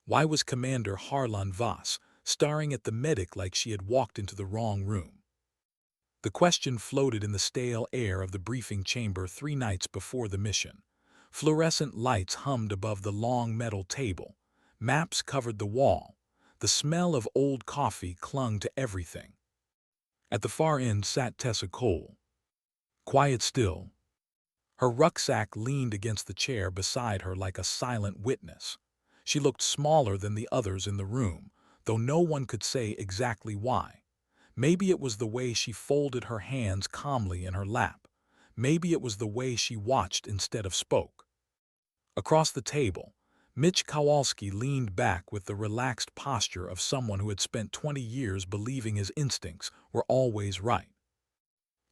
Why was Commander Harlan Voss staring at the medic like she had walked into the wrong room? The question floated in the stale air of the briefing chamber 3 nights before the mission. Fluorescent lights hummed above the long metal table. Maps covered the wall. The smell of old coffee clung to everything. At the far end sat Tessa Cole. Quiet still. Her rucksack leaned against the chair beside her like a silent witness. She looked smaller than the others in the room, though no one could say exactly why. Maybe it was the way she folded her hands calmly in her lap. Maybe it was the way she watched instead of spoke. Across the table, Mitch Kowalski leaned back with the relaxed posture of someone who had spent 20 years believing his instincts were always right.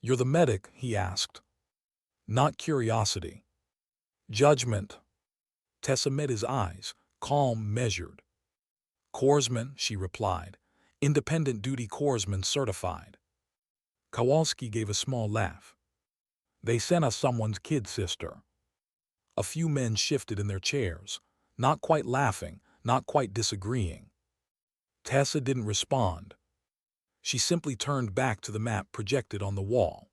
"You're the medic?" he asked. Not curiosity. Judgment. Tessa met his eyes, calm, measured. "Corpsman," she replied. "Independent duty corpsman certified." Kowalski gave a small laugh. "They sent us someone's kid sister." A few men shifted in their chairs, not quite laughing, not quite disagreeing. Tessa didn't respond. She simply turned back to the map projected on the wall.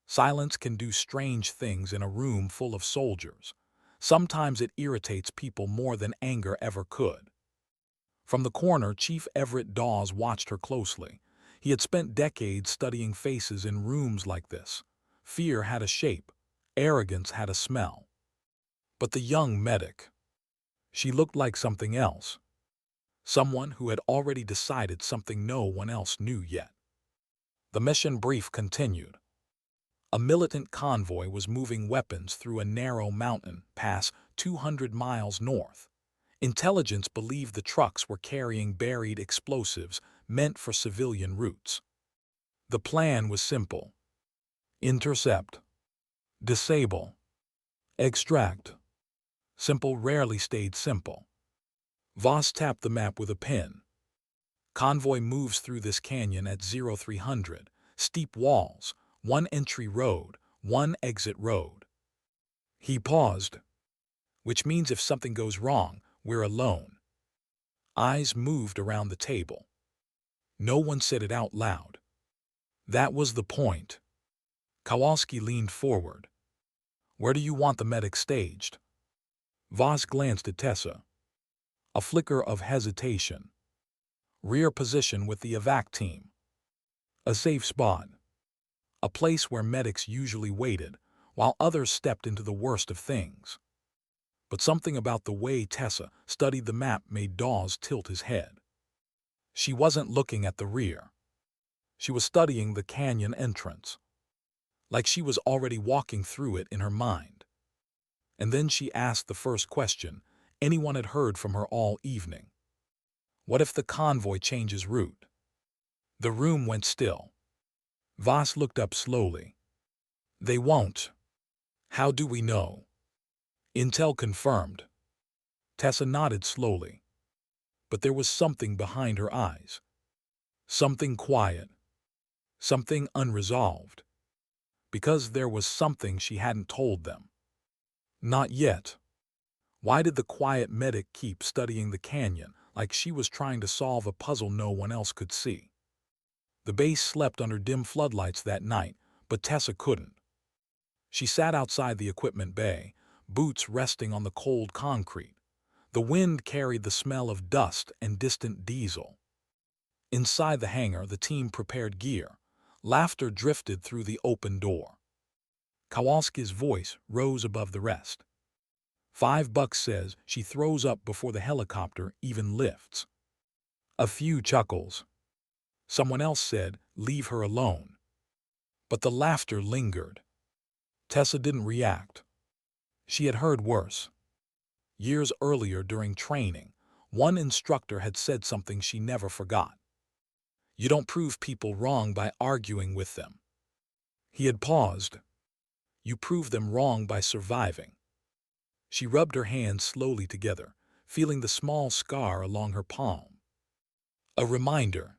Silence can do strange things in a room full of soldiers. Sometimes it irritates people more than anger ever could. From the corner, Chief Everett Dawes watched her closely. He had spent decades studying faces in rooms like this. Fear had a shape. Arrogance had a smell. But the young medic, she looked like something else. Someone who had already decided something no one else knew yet. The mission brief continued. A militant convoy was moving weapons through a narrow mountain pass 200 miles north. Intelligence believed the trucks were carrying buried explosives meant for civilian routes. The plan was simple: intercept, disable, extract. Simple rarely stayed simple. Voss tapped the map with a pen. Convoy moves through this canyon at 0300, steep walls, one entry road, one exit road. He paused. "Which means if something goes wrong, we're alone." Eyes moved around the table. No one said it out loud. That was the point. Kowalski leaned forward. "Where do you want the medic staged?" Voss glanced at Tessa. A flicker of hesitation. "Rear position with the evac team. A safe spot. A place where medics usually waited, while others stepped into the worst of things." But something about the way Tessa studied the map made Dawes tilt his head. She wasn't looking at the rear. She was studying the canyon entrance, like she was already walking through it in her mind. And then she asked the first question anyone had heard from her all evening. What if the convoy changes route? The room went still. Voss looked up slowly. "They won't." "How do we know?" "Intel confirmed." Tessa nodded slowly. But there was something behind her eyes. Something quiet. Something unresolved. Because there was something she hadn't told them. Not yet. Why did the quiet medic keep studying the canyon like she was trying to solve a puzzle no one else could see? The base slept under dim floodlights that night, but Tessa couldn't. She sat outside the equipment bay, boots resting on the cold concrete. The wind carried the smell of dust and distant diesel. Inside the hangar, the team prepared gear. Laughter drifted through the open door. Kowalski's voice rose above the rest. $5 says she throws up before the helicopter even lifts. A few chuckles. Someone else said, "Leave her alone." But the laughter lingered. Tessa didn't react. She had heard worse. Years earlier during training, one instructor had said something she never forgot. "You don't prove people wrong by arguing with them." He had paused. "You prove them wrong by surviving." She rubbed her hands slowly together, feeling the small scar along her palm. A reminder.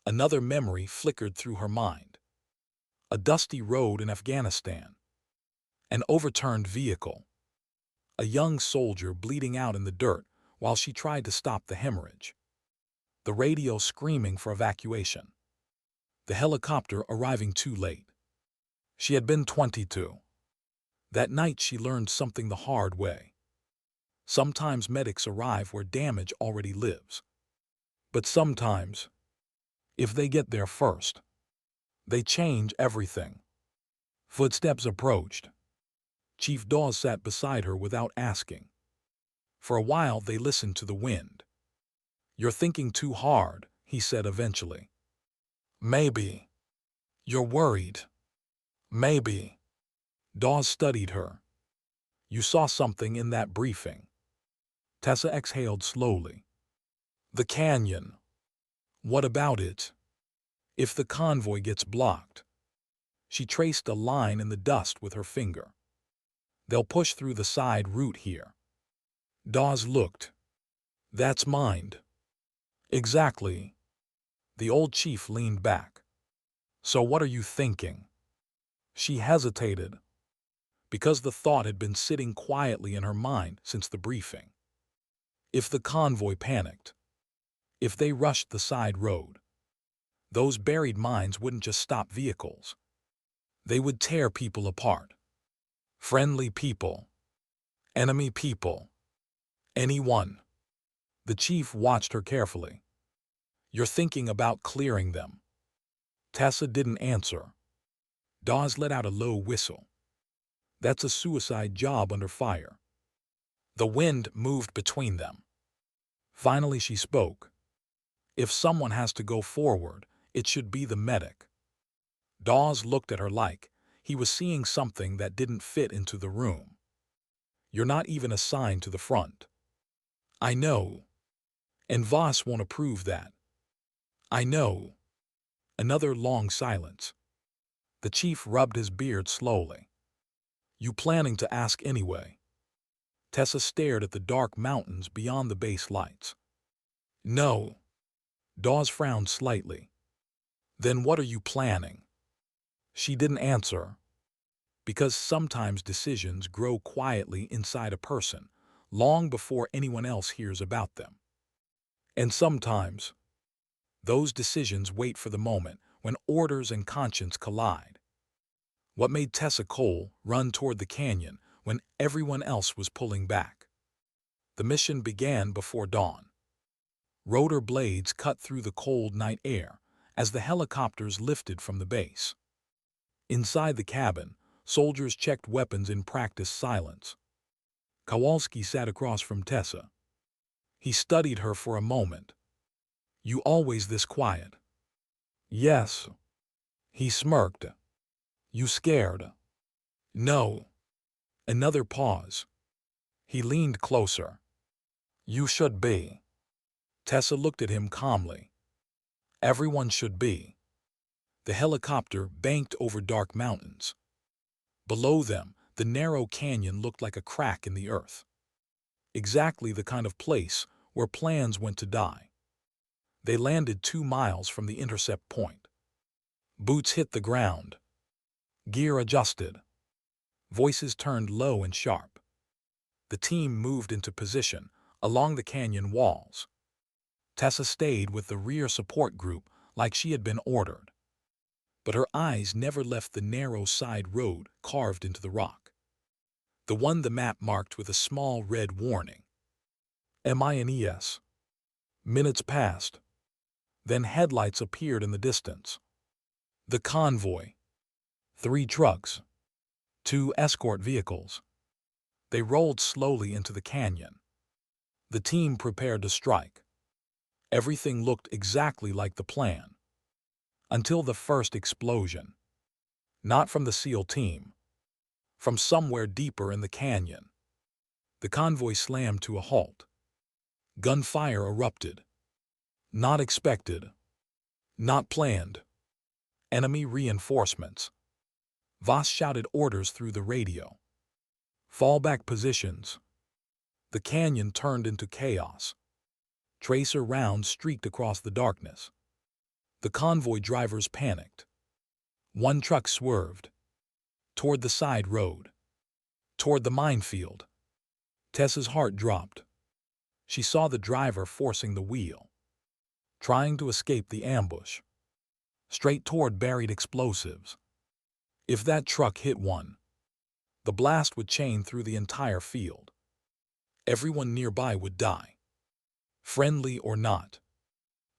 Another memory flickered through her mind. A dusty road in Afghanistan. An overturned vehicle. A young soldier bleeding out in the dirt, while she tried to stop the hemorrhage. The radio screaming for evacuation. The helicopter arriving too late. She had been 22. That night she learned something the hard way. Sometimes medics arrive where damage already lives. But sometimes, if they get there first, they change everything. Footsteps approached. Chief Dawes sat beside her without asking. For a while they listened to the wind. "You're thinking too hard," he said eventually. "Maybe. You're worried. Maybe." Dawes studied her. "You saw something in that briefing." Tessa exhaled slowly. "The canyon." "What about it?" "If the convoy gets blocked." She traced a line in the dust with her finger. "They'll push through the side route here." Dawes looked. "That's mind." "Exactly." The old chief leaned back. "So what are you thinking?" She hesitated, because the thought had been sitting quietly in her mind since the briefing. If the convoy panicked, if they rushed the side road, those buried mines wouldn't just stop vehicles. They would tear people apart. Friendly people. Enemy people. Anyone. The chief watched her carefully. "You're thinking about clearing them." Tessa didn't answer. Dawes let out a low whistle. "That's a suicide job under fire." The wind moved between them. Finally she spoke. "If someone has to go forward, it should be the medic." Dawes looked at her like he was seeing something that didn't fit into the room. "You're not even assigned to the front." "I know. And Voss won't approve that." "I know." Another long silence. The chief rubbed his beard slowly. "You planning to ask anyway?" Tessa stared at the dark mountains beyond the base lights. "No." Dawes frowned slightly. "Then what are you planning?" She didn't answer. Because sometimes decisions grow quietly inside a person, long before anyone else hears about them. And sometimes, those decisions wait for the moment when orders and conscience collide. What made Tessa Cole run toward the canyon when everyone else was pulling back? The mission began before dawn. Rotor blades cut through the cold night air as the helicopters lifted from the base. Inside the cabin, soldiers checked weapons in practiced silence. Kowalski sat across from Tessa. He studied her for a moment. "You always this quiet?" "Yes." He smirked. "You scared?" "No." Another pause. He leaned closer. "You should be." Tessa looked at him calmly. "Everyone should be." The helicopter banked over dark mountains. Below them, the narrow canyon looked like a crack in the earth. Exactly the kind of place where plans went to die. They landed 2 miles from the intercept point. Boots hit the ground. Gear adjusted. Voices turned low and sharp. The team moved into position along the canyon walls. Tessa stayed with the rear support group like she had been ordered. But her eyes never left the narrow side road carved into the rock. The one the map marked with a small red warning. MINES. Minutes passed. Then headlights appeared in the distance. The convoy. 3 trucks. 2 escort vehicles. They rolled slowly into the canyon. The team prepared to strike. Everything looked exactly like the plan. Until the first explosion. Not from the SEAL team. From somewhere deeper in the canyon. The convoy slammed to a halt. Gunfire erupted. Not expected. Not planned. Enemy reinforcements. Voss shouted orders through the radio. Fallback positions. The canyon turned into chaos. Tracer rounds streaked across the darkness. The convoy drivers panicked. One truck swerved. Toward the side road. Toward the minefield. Tessa's heart dropped. She saw the driver forcing the wheel, trying to escape the ambush, straight toward buried explosives. If that truck hit one, the blast would chain through the entire field. Everyone nearby would die, friendly or not.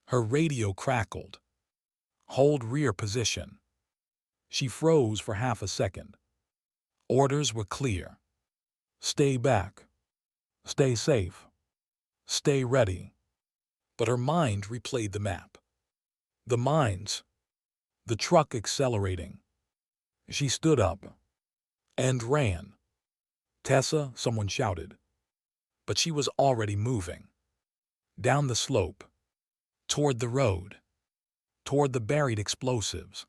Her radio crackled. Hold rear position. She froze for half a second. Orders were clear. Stay back. Stay safe. Stay ready. But her mind replayed the map. The mines. The truck accelerating. She stood up and ran. Tessa, someone shouted. But she was already moving. Down the slope. Toward the road. Toward the buried explosives.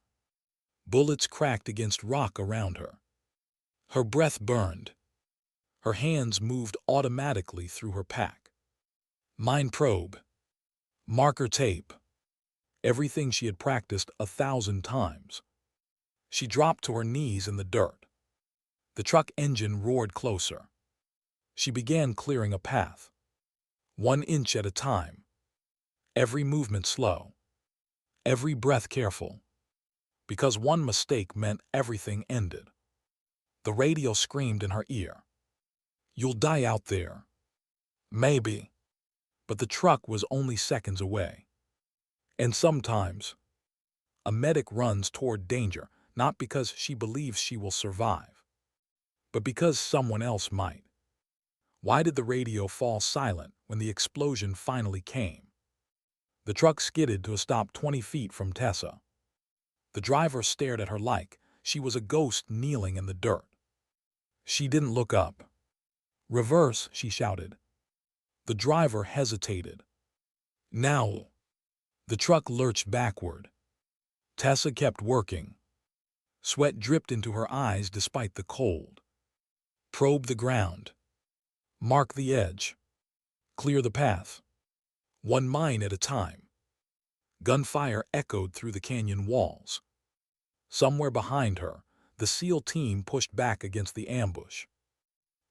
Bullets cracked against rock around her. Her breath burned. Her hands moved automatically through her pack. Mine probe. Marker tape. Everything she had practiced 1,000 times. She dropped to her knees in the dirt. The truck engine roared closer. She began clearing a path. 1 inch at a time. Every movement slow. Every breath careful. Because one mistake meant everything ended. The radio screamed in her ear. You'll die out there. Maybe. But the truck was only seconds away. And sometimes, a medic runs toward danger not because she believes she will survive, but because someone else might. Why did the radio fall silent when the explosion finally came? The truck skidded to a stop 20 feet from Tessa. The driver stared at her like she was a ghost kneeling in the dirt. She didn't look up. Reverse, she shouted. The driver hesitated. Now. The truck lurched backward. Tessa kept working. Sweat dripped into her eyes despite the cold. Probe the ground. Mark the edge. Clear the path. 1 mine at a time. Gunfire echoed through the canyon walls. Somewhere behind her, the SEAL team pushed back against the ambush.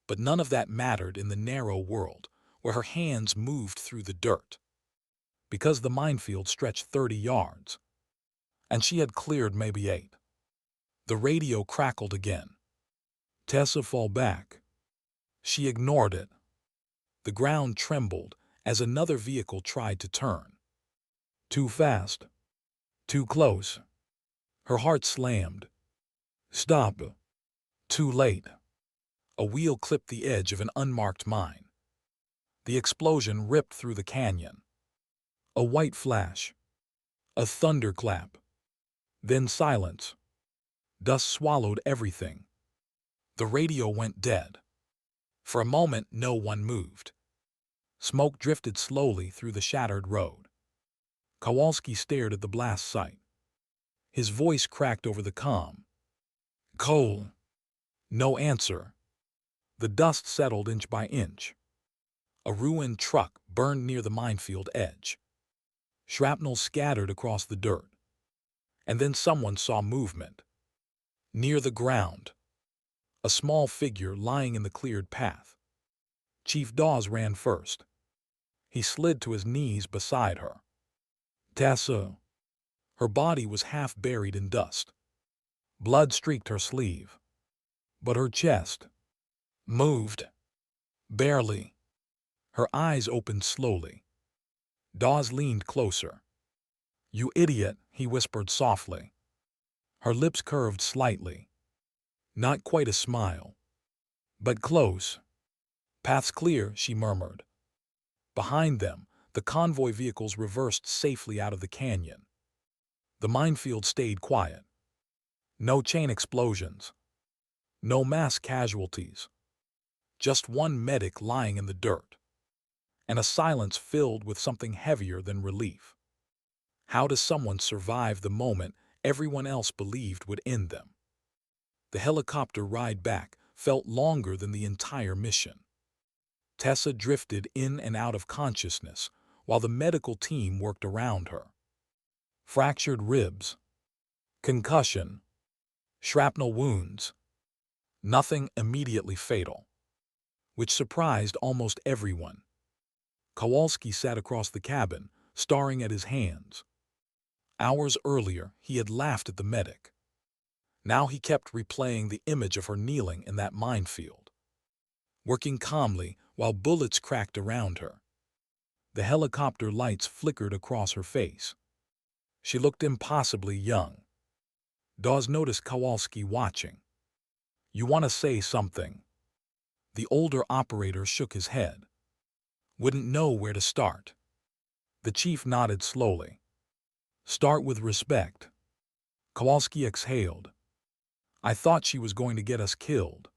But none of that mattered in the narrow world where her hands moved through the dirt. Because the minefield stretched 30 yards, and she had cleared maybe 8. The radio crackled again. Tessa fall back. She ignored it. The ground trembled as another vehicle tried to turn. Too fast. Too close. Her heart slammed. Stop. Too late. A wheel clipped the edge of an unmarked mine. The explosion ripped through the canyon. A white flash. A thunderclap. Then silence. Dust swallowed everything. The radio went dead. For a moment, no one moved. Smoke drifted slowly through the shattered road. Kowalski stared at the blast site. His voice cracked over the comm. Cole. No answer. The dust settled inch by inch. A ruined truck burned near the minefield edge. Shrapnel scattered across the dirt. And then someone saw movement. Near the ground. A small figure lying in the cleared path. Chief Dawes ran first. He slid to his knees beside her. Tessa. Her body was half buried in dust. Blood streaked her sleeve. But her chest moved. Barely. Her eyes opened slowly. Dawes leaned closer. You idiot, he whispered softly. Her lips curved slightly. Not quite a smile. But close. Path's clear, she murmured. Behind them, the convoy vehicles reversed safely out of the canyon. The minefield stayed quiet. No chain explosions. No mass casualties. Just one medic lying in the dirt. And a silence filled with something heavier than relief. How does someone survive the moment everyone else believed would end them? The helicopter ride back felt longer than the entire mission. Tessa drifted in and out of consciousness while the medical team worked around her. Fractured ribs. Concussion. Shrapnel wounds. Nothing immediately fatal. Which surprised almost everyone. Kowalski sat across the cabin, staring at his hands. Hours earlier, he had laughed at the medic. Now he kept replaying the image of her kneeling in that minefield, working calmly while bullets cracked around her. The helicopter lights flickered across her face. She looked impossibly young. Dawes noticed Kowalski watching. "You want to say something?" The older operator shook his head. "Wouldn't know where to start." The chief nodded slowly. "Start with respect." Kowalski exhaled. "I thought she was going to get us killed."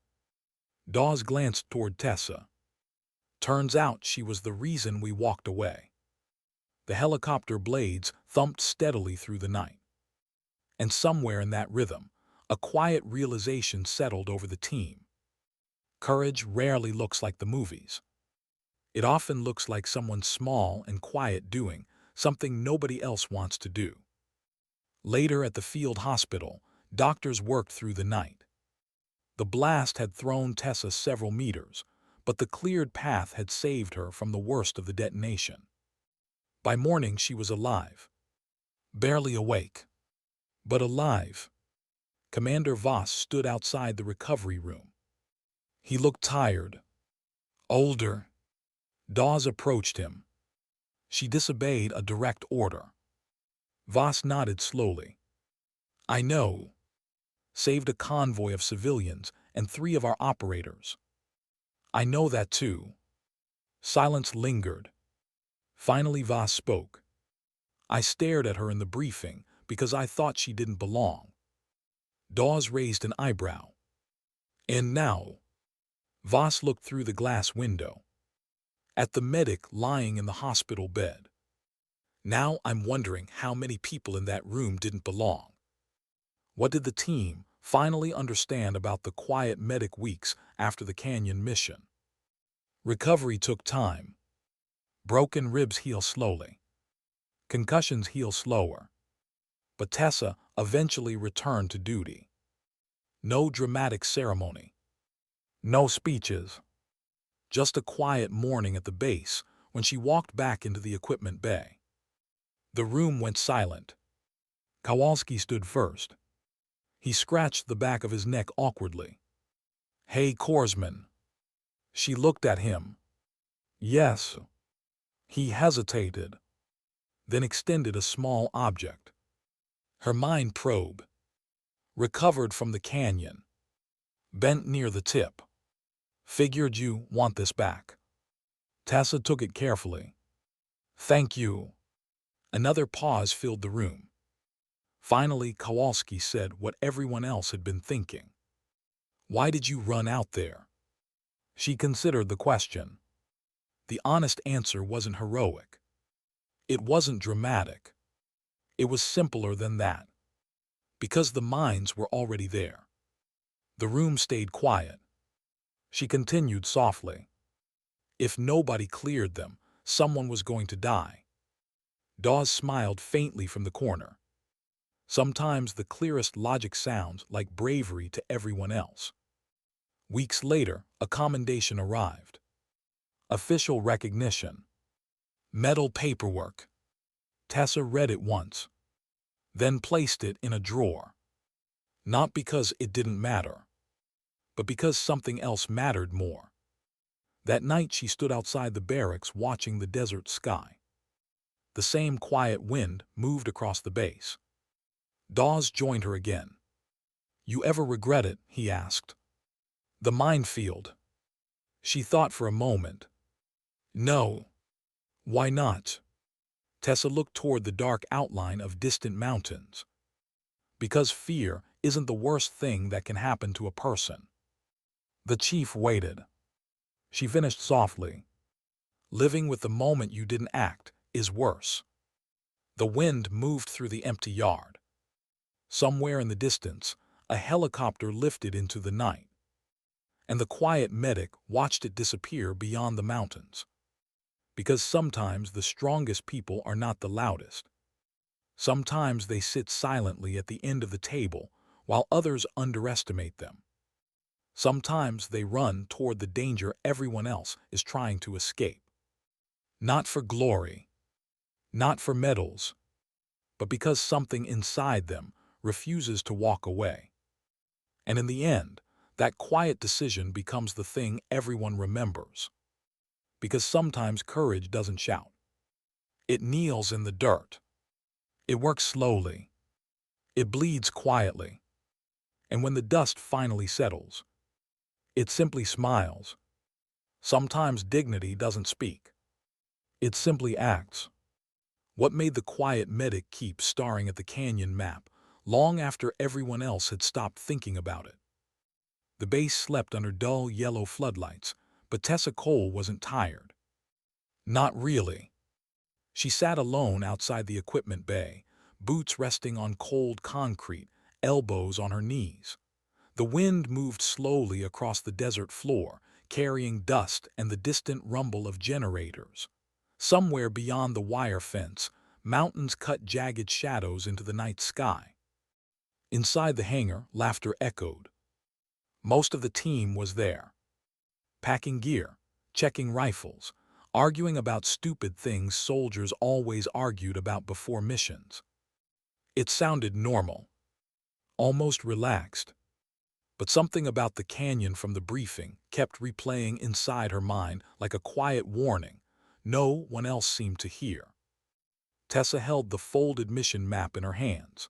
Dawes glanced toward Tessa. "Turns out she was the reason we walked away." The helicopter blades thumped steadily through the night. And somewhere in that rhythm, a quiet realization settled over the team. Courage rarely looks like the movies. It often looks like someone small and quiet doing something nobody else wants to do. Later at the field hospital, doctors worked through the night. The blast had thrown Tessa several meters, but the cleared path had saved her from the worst of the detonation. By morning she was alive. Barely awake, but alive. Commander Voss stood outside the recovery room. He looked tired. Older. Dawes approached him. "She disobeyed a direct order." Voss nodded slowly. "I know. Saved a convoy of civilians and 3 of our operators." "I know that too." Silence lingered. Finally Voss spoke. "I stared at her in the briefing because I thought she didn't belong." Dawes raised an eyebrow. "And now?" Voss looked through the glass window. At the medic lying in the hospital bed. "Now I'm wondering how many people in that room didn't belong." What did the team finally understand about the quiet medic weeks after the Canyon mission? Recovery took time. Broken ribs heal slowly. Concussions heal slower. But Tessa eventually returned to duty. No dramatic ceremony. No speeches. Just a quiet morning at the base when she walked back into the equipment bay. The room went silent. Kowalski stood first. He scratched the back of his neck awkwardly. "Hey, Korsman." She looked at him. "Yes." He hesitated, then extended a small object. Her mind probe. "Recovered from the canyon. Bent near the tip. Figured you want this back." Tessa took it carefully. "Thank you." Another pause filled the room. Finally, Kowalski said what everyone else had been thinking. "Why did you run out there?" She considered the question. The honest answer wasn't heroic. It wasn't dramatic. It was simpler than that. Because the mines were already there. The room stayed quiet. She continued softly. If nobody cleared them, someone was going to die. Dawes smiled faintly from the corner. Sometimes the clearest logic sounds like bravery to everyone else. Weeks later, a commendation arrived. Official recognition. Medal paperwork. Tessa read it once, then placed it in a drawer. Not because it didn't matter, but because something else mattered more. That night she stood outside the barracks watching the desert sky. The same quiet wind moved across the base. Dawes joined her again. "You ever regret it?" he asked. "The minefield." She thought for a moment. "No." "Why not?" Tessa looked toward the dark outline of distant mountains. "Because fear isn't the worst thing that can happen to a person." The chief waited. She finished softly. "Living with the moment you didn't act is worse." The wind moved through the empty yard. Somewhere in the distance, a helicopter lifted into the night. And the quiet medic watched it disappear beyond the mountains. Because sometimes the strongest people are not the loudest. Sometimes they sit silently at the end of the table while others underestimate them. Sometimes they run toward the danger everyone else is trying to escape. Not for glory, not for medals, but because something inside them refuses to walk away. And in the end, that quiet decision becomes the thing everyone remembers. Because sometimes courage doesn't shout. It kneels in the dirt. It works slowly. It bleeds quietly. And when the dust finally settles, it simply smiles. Sometimes dignity doesn't speak. It simply acts. What made the quiet medic keep staring at the canyon map long after everyone else had stopped thinking about it? The base slept under dull yellow floodlights, but Tessa Cole wasn't tired. Not really. She sat alone outside the equipment bay, boots resting on cold concrete, elbows on her knees. The wind moved slowly across the desert floor, carrying dust and the distant rumble of generators. Somewhere beyond the wire fence, mountains cut jagged shadows into the night sky. Inside the hangar, laughter echoed. Most of the team was there, packing gear, checking rifles, arguing about stupid things soldiers always argued about before missions. It sounded normal, almost relaxed. But something about the canyon from the briefing kept replaying inside her mind like a quiet warning no one else seemed to hear. Tessa held the folded mission map in her hands.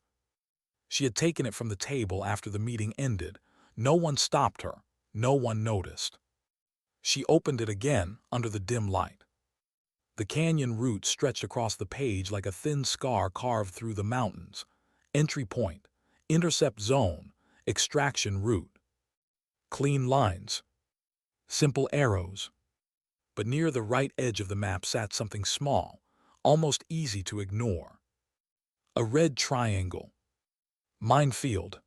She had taken it from the table after the meeting ended. No one stopped her. No one noticed. She opened it again under the dim light. The canyon route stretched across the page like a thin scar carved through the mountains. Entry point, intercept zone, extraction route. Clean lines, simple arrows. But near the right edge of the map sat something small, almost easy to ignore. A red triangle. Minefield.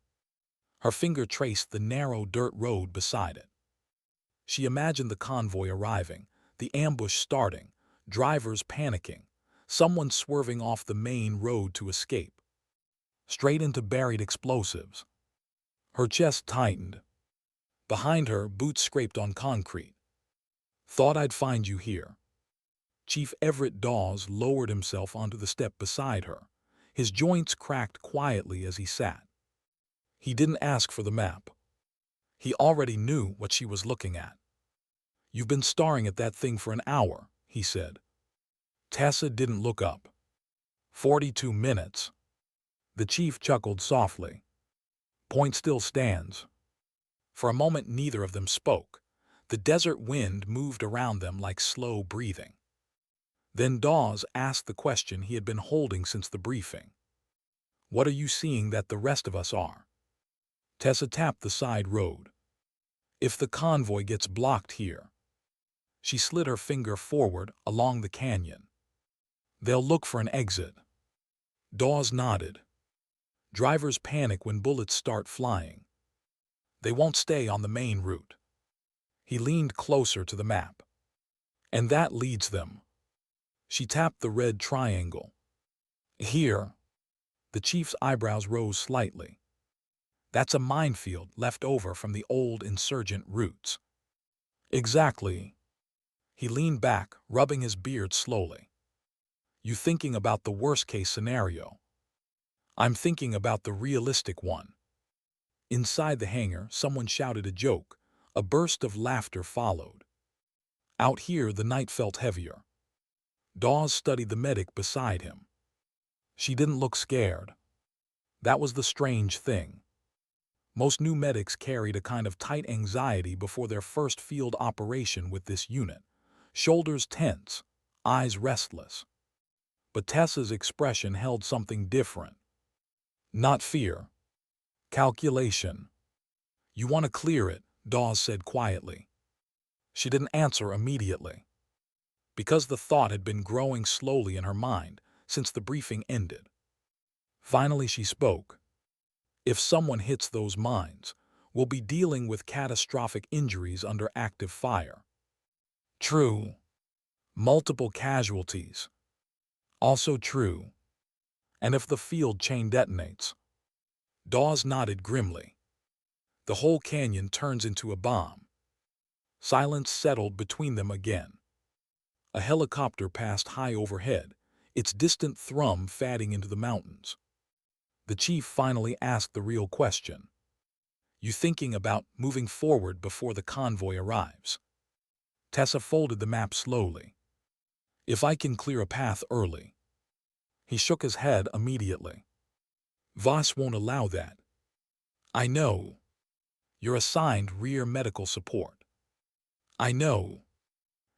Her finger traced the narrow dirt road beside it. She imagined the convoy arriving, the ambush starting, drivers panicking, someone swerving off the main road to escape. Straight into buried explosives. Her chest tightened. Behind her, boots scraped on concrete. Thought I'd find you here. Chief Everett Dawes lowered himself onto the step beside her. His joints cracked quietly as he sat. He didn't ask for the map. He already knew what she was looking at. You've been staring at that thing for an hour, he said. Tessa didn't look up. 42 minutes. The chief chuckled softly. Point still stands. For a moment neither of them spoke. The desert wind moved around them like slow breathing. Then Dawes asked the question he had been holding since the briefing. What are you seeing that the rest of us are? Tessa tapped the side road. If the convoy gets blocked here. She slid her finger forward along the canyon. They'll look for an exit. Dawes nodded. Drivers panic when bullets start flying. They won't stay on the main route. He leaned closer to the map. And that leads them. She tapped the red triangle. Here. The chief's eyebrows rose slightly. That's a minefield left over from the old insurgent routes. Exactly. He leaned back, rubbing his beard slowly. You thinking about the worst-case scenario? I'm thinking about the realistic one. Inside the hangar, someone shouted a joke. A burst of laughter followed. Out here, the night felt heavier. Dawes studied the medic beside him. She didn't look scared. That was the strange thing. Most new medics carried a kind of tight anxiety before their first field operation with this unit. Shoulders tense, eyes restless. But Tessa's expression held something different. Not fear. Calculation. You want to clear it, Dawes said quietly. She didn't answer immediately. Because the thought had been growing slowly in her mind since the briefing ended. Finally she spoke. If someone hits those mines, we'll be dealing with catastrophic injuries under active fire. True. Multiple casualties. Also true. And if the field chain detonates? Dawes nodded grimly. The whole canyon turns into a bomb. Silence settled between them again. A helicopter passed high overhead, its distant thrum fading into the mountains. The chief finally asked the real question. You thinking about moving forward before the convoy arrives? Tessa folded the map slowly. If I can clear a path early. He shook his head immediately. Voss won't allow that. I know. You're assigned rear medical support. I know.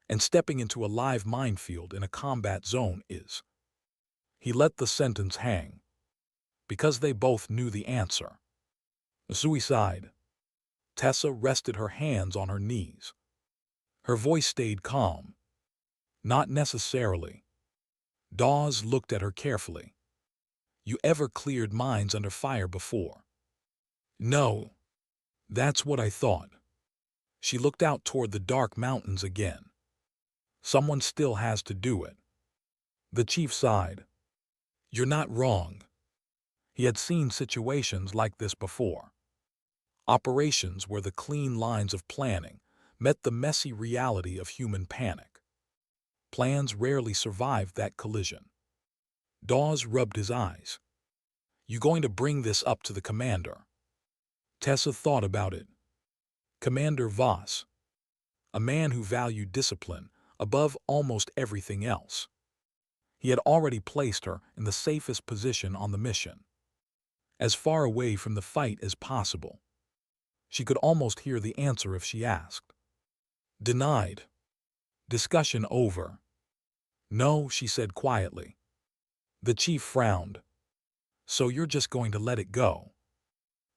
And stepping into a live minefield in a combat zone is. He let the sentence hang. Because they both knew the answer. Suicide. Tessa rested her hands on her knees. Her voice stayed calm. Not necessarily. Dawes looked at her carefully. You ever cleared mines under fire before? No. That's what I thought. She looked out toward the dark mountains again. Someone still has to do it. The chief sighed. You're not wrong. He had seen situations like this before. Operations where the clean lines of planning met the messy reality of human panic. Plans rarely survived that collision. Dawes rubbed his eyes. You going to bring this up to the commander? Tessa thought about it. Commander Voss. A man who valued discipline above almost everything else. He had already placed her in the safest position on the mission. As far away from the fight as possible. She could almost hear the answer if she asked. Denied. Discussion over. No, she said quietly. The chief frowned. So you're just going to let it go?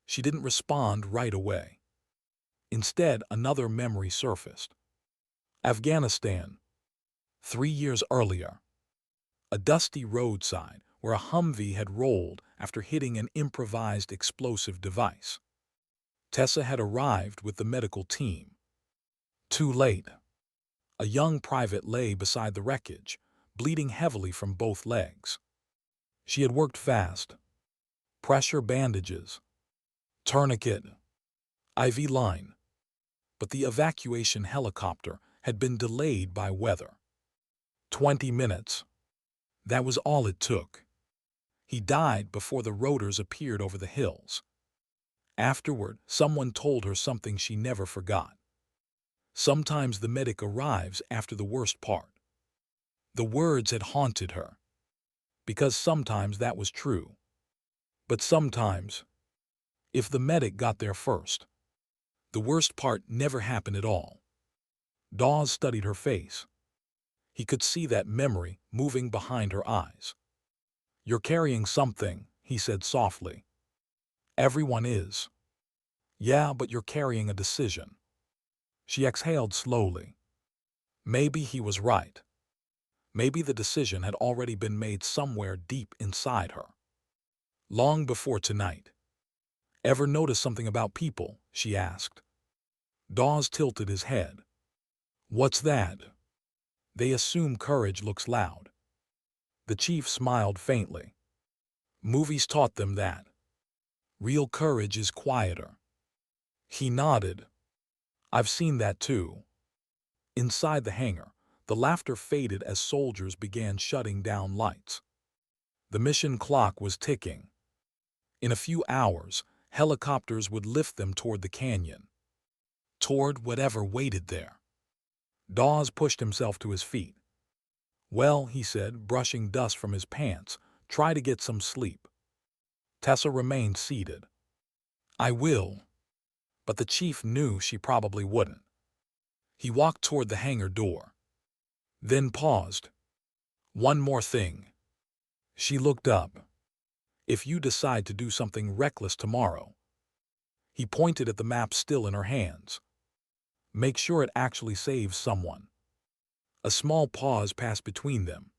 She didn't respond right away. Instead, another memory surfaced. Afghanistan. 3 years earlier. A dusty roadside where a Humvee had rolled after hitting an improvised explosive device. Tessa had arrived with the medical team. Too late. A young private lay beside the wreckage, bleeding heavily from both legs. She had worked fast. Pressure bandages. Tourniquet. IV line. But the evacuation helicopter had been delayed by weather. 20 minutes. That was all it took. He died before the rotors appeared over the hills. Afterward, someone told her something she never forgot. Sometimes the medic arrives after the worst part. The words had haunted her. Because sometimes that was true. But sometimes, if the medic got there first, the worst part never happened at all. Dawes studied her face. He could see that memory moving behind her eyes. You're carrying something, he said softly. Everyone is. Yeah, but you're carrying a decision. She exhaled slowly. Maybe he was right. Maybe the decision had already been made somewhere deep inside her. Long before tonight. Ever notice something about people? She asked. Dawes tilted his head. What's that? They assume courage looks loud. The chief smiled faintly. Movies taught them that. Real courage is quieter. He nodded. I've seen that too. Inside the hangar, the laughter faded as soldiers began shutting down lights. The mission clock was ticking. In a few hours, helicopters would lift them toward the canyon. Toward whatever waited there. Dawes pushed himself to his feet. Well, he said, brushing dust from his pants, try to get some sleep. Tessa remained seated. I will. But the chief knew she probably wouldn't. He walked toward the hangar door. Then paused. One more thing. She looked up. If you decide to do something reckless tomorrow. He pointed at the map still in her hands. Make sure it actually saves someone. A small pause passed between them.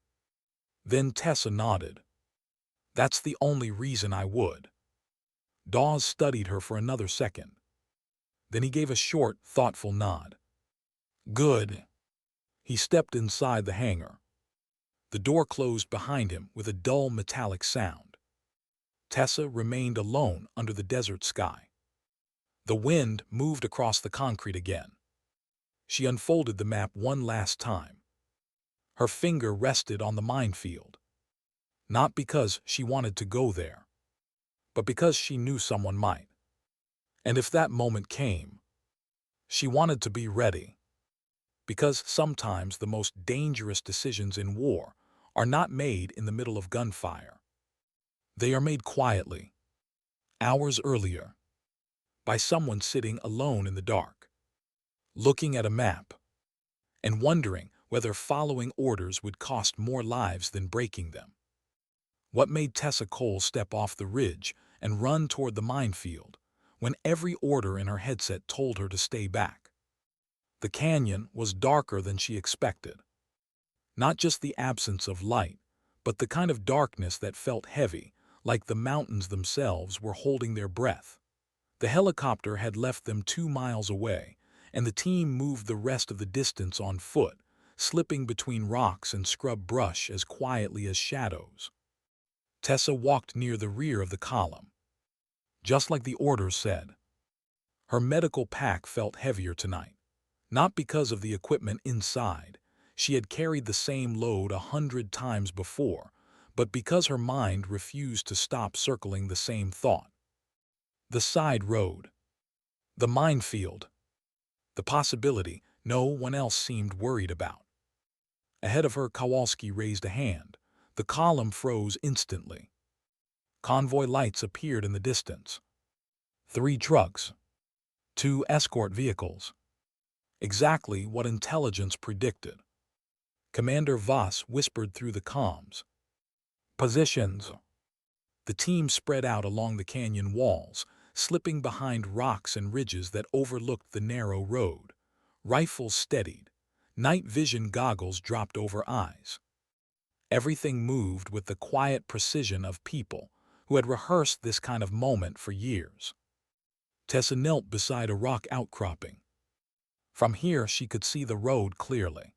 Then Tessa nodded. That's the only reason I would. Dawes studied her for another second. Then he gave a short, thoughtful nod. Good. He stepped inside the hangar. The door closed behind him with a dull metallic sound. Tessa remained alone under the desert sky. The wind moved across the concrete again. She unfolded the map one last time. Her finger rested on the minefield. Not because she wanted to go there, but because she knew someone might. And if that moment came, she wanted to be ready. Because sometimes the most dangerous decisions in war are not made in the middle of gunfire. They are made quietly, hours earlier, by someone sitting alone in the dark, looking at a map, and wondering whether following orders would cost more lives than breaking them. What made Tessa Cole step off the ridge and run toward the minefield when every order in her headset told her to stay back? The canyon was darker than she expected. Not just the absence of light, but the kind of darkness that felt heavy, like the mountains themselves were holding their breath. The helicopter had left them 2 miles away, and the team moved the rest of the distance on foot, slipping between rocks and scrub brush as quietly as shadows. Tessa walked near the rear of the column, just like the orders said. Her medical pack felt heavier tonight, not because of the equipment inside. She had carried the same load 100 times before, but because her mind refused to stop circling the same thought. The side road, the minefield, the possibility no one else seemed worried about. Ahead of her, Kowalski raised a hand. The column froze instantly. Convoy lights appeared in the distance. 3 trucks, 2 escort vehicles. Exactly what intelligence predicted. Commander Voss whispered through the comms. Positions. The team spread out along the canyon walls, slipping behind rocks and ridges that overlooked the narrow road. Rifles steadied. Night vision goggles dropped over eyes. Everything moved with the quiet precision of people who had rehearsed this kind of moment for years. Tessa knelt beside a rock outcropping. From here she could see the road clearly.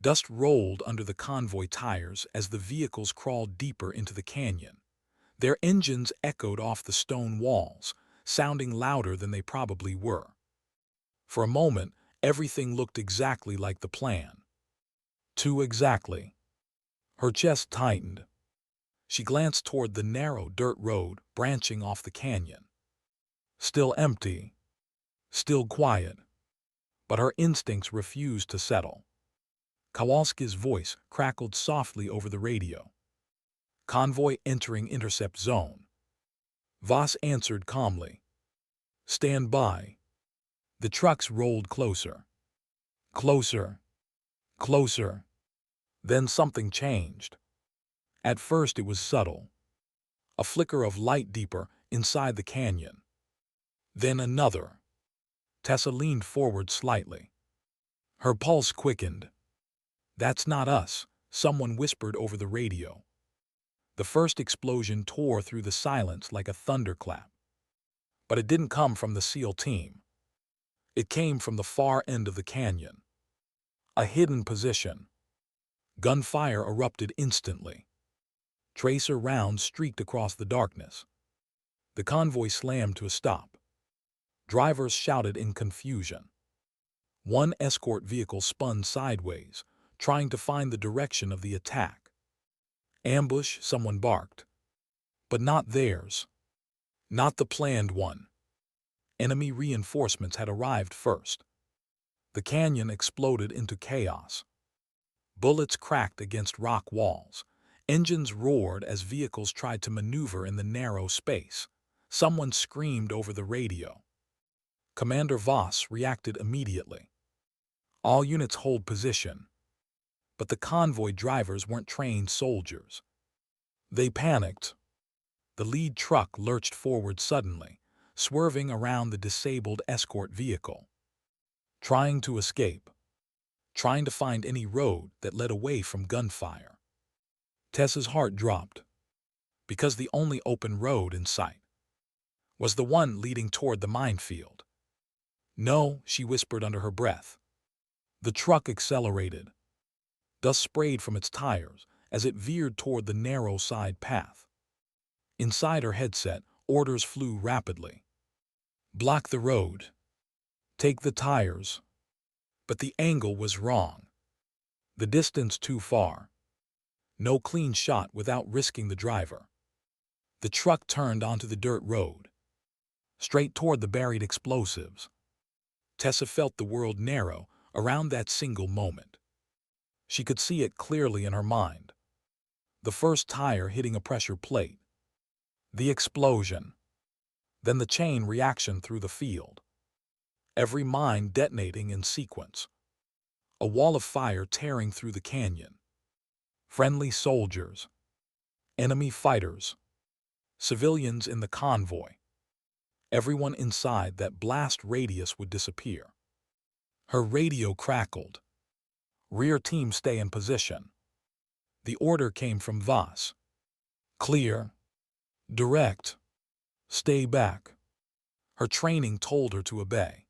Dust rolled under the convoy tires as the vehicles crawled deeper into the canyon. Their engines echoed off the stone walls, sounding louder than they probably were. For a moment, everything looked exactly like the plan. Too exactly. Her chest tightened. She glanced toward the narrow dirt road branching off the canyon. Still empty. Still quiet. But her instincts refused to settle. Kowalski's voice crackled softly over the radio. Convoy entering intercept zone. Voss answered calmly. Stand by. The trucks rolled closer. Closer. Closer. Then something changed. At first it was subtle. A flicker of light deeper inside the canyon. Then another. Tessa leaned forward slightly. Her pulse quickened. That's not us, someone whispered over the radio. The first explosion tore through the silence like a thunderclap. But it didn't come from the SEAL team. It came from the far end of the canyon. A hidden position. Gunfire erupted instantly. Tracer rounds streaked across the darkness. The convoy slammed to a stop. Drivers shouted in confusion. One escort vehicle spun sideways, trying to find the direction of the attack. Ambush, someone barked. But not theirs. Not the planned one. Enemy reinforcements had arrived first. The canyon exploded into chaos. Bullets cracked against rock walls. Engines roared as vehicles tried to maneuver in the narrow space. Someone screamed over the radio. Commander Voss reacted immediately. All units hold position. But the convoy drivers weren't trained soldiers. They panicked. The lead truck lurched forward suddenly, swerving around the disabled escort vehicle. Trying to escape. Trying to find any road that led away from gunfire. Tessa's heart dropped. Because the only open road in sight was the one leading toward the minefield. No, she whispered under her breath. The truck accelerated. Dust sprayed from its tires as it veered toward the narrow side path. Inside her headset, orders flew rapidly. Block the road. Take the tires. But the angle was wrong. The distance too far. No clean shot without risking the driver. The truck turned onto the dirt road, straight toward the buried explosives. Tessa felt the world narrow around that single moment. She could see it clearly in her mind. The first tire hitting a pressure plate. The explosion. Then the chain reaction through the field. Every mine detonating in sequence. A wall of fire tearing through the canyon. Friendly soldiers. Enemy fighters. Civilians in the convoy. Everyone inside that blast radius would disappear. Her radio crackled. Rear team stay in position. The order came from Voss. Clear. Direct. Stay back. Her training told her to obey.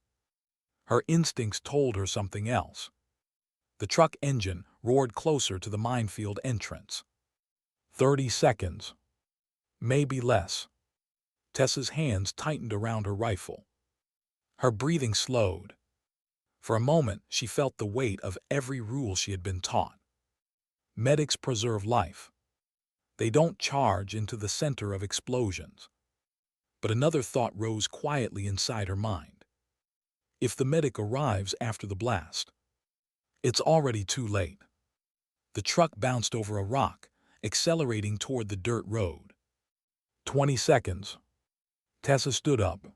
Her instincts told her something else. The truck engine roared closer to the minefield entrance. 30 seconds. Maybe less. Tessa's hands tightened around her rifle. Her breathing slowed. For a moment, she felt the weight of every rule she had been taught. Medics preserve life. They don't charge into the center of explosions. But another thought rose quietly inside her mind. If the medic arrives after the blast, it's already too late. The truck bounced over a rock, accelerating toward the dirt road. 20 seconds. Tessa stood up.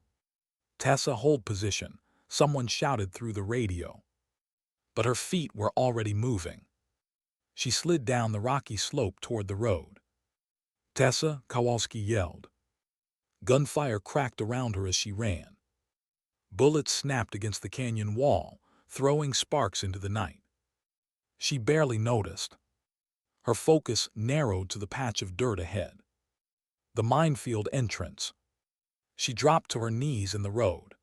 Tessa, hold position, someone shouted through the radio. But her feet were already moving. She slid down the rocky slope toward the road. Tessa, Kowalski yelled. Gunfire cracked around her as she ran. Bullets snapped against the canyon wall, throwing sparks into the night. She barely noticed. Her focus narrowed to the patch of dirt ahead. The minefield entrance. She dropped to her knees in the road.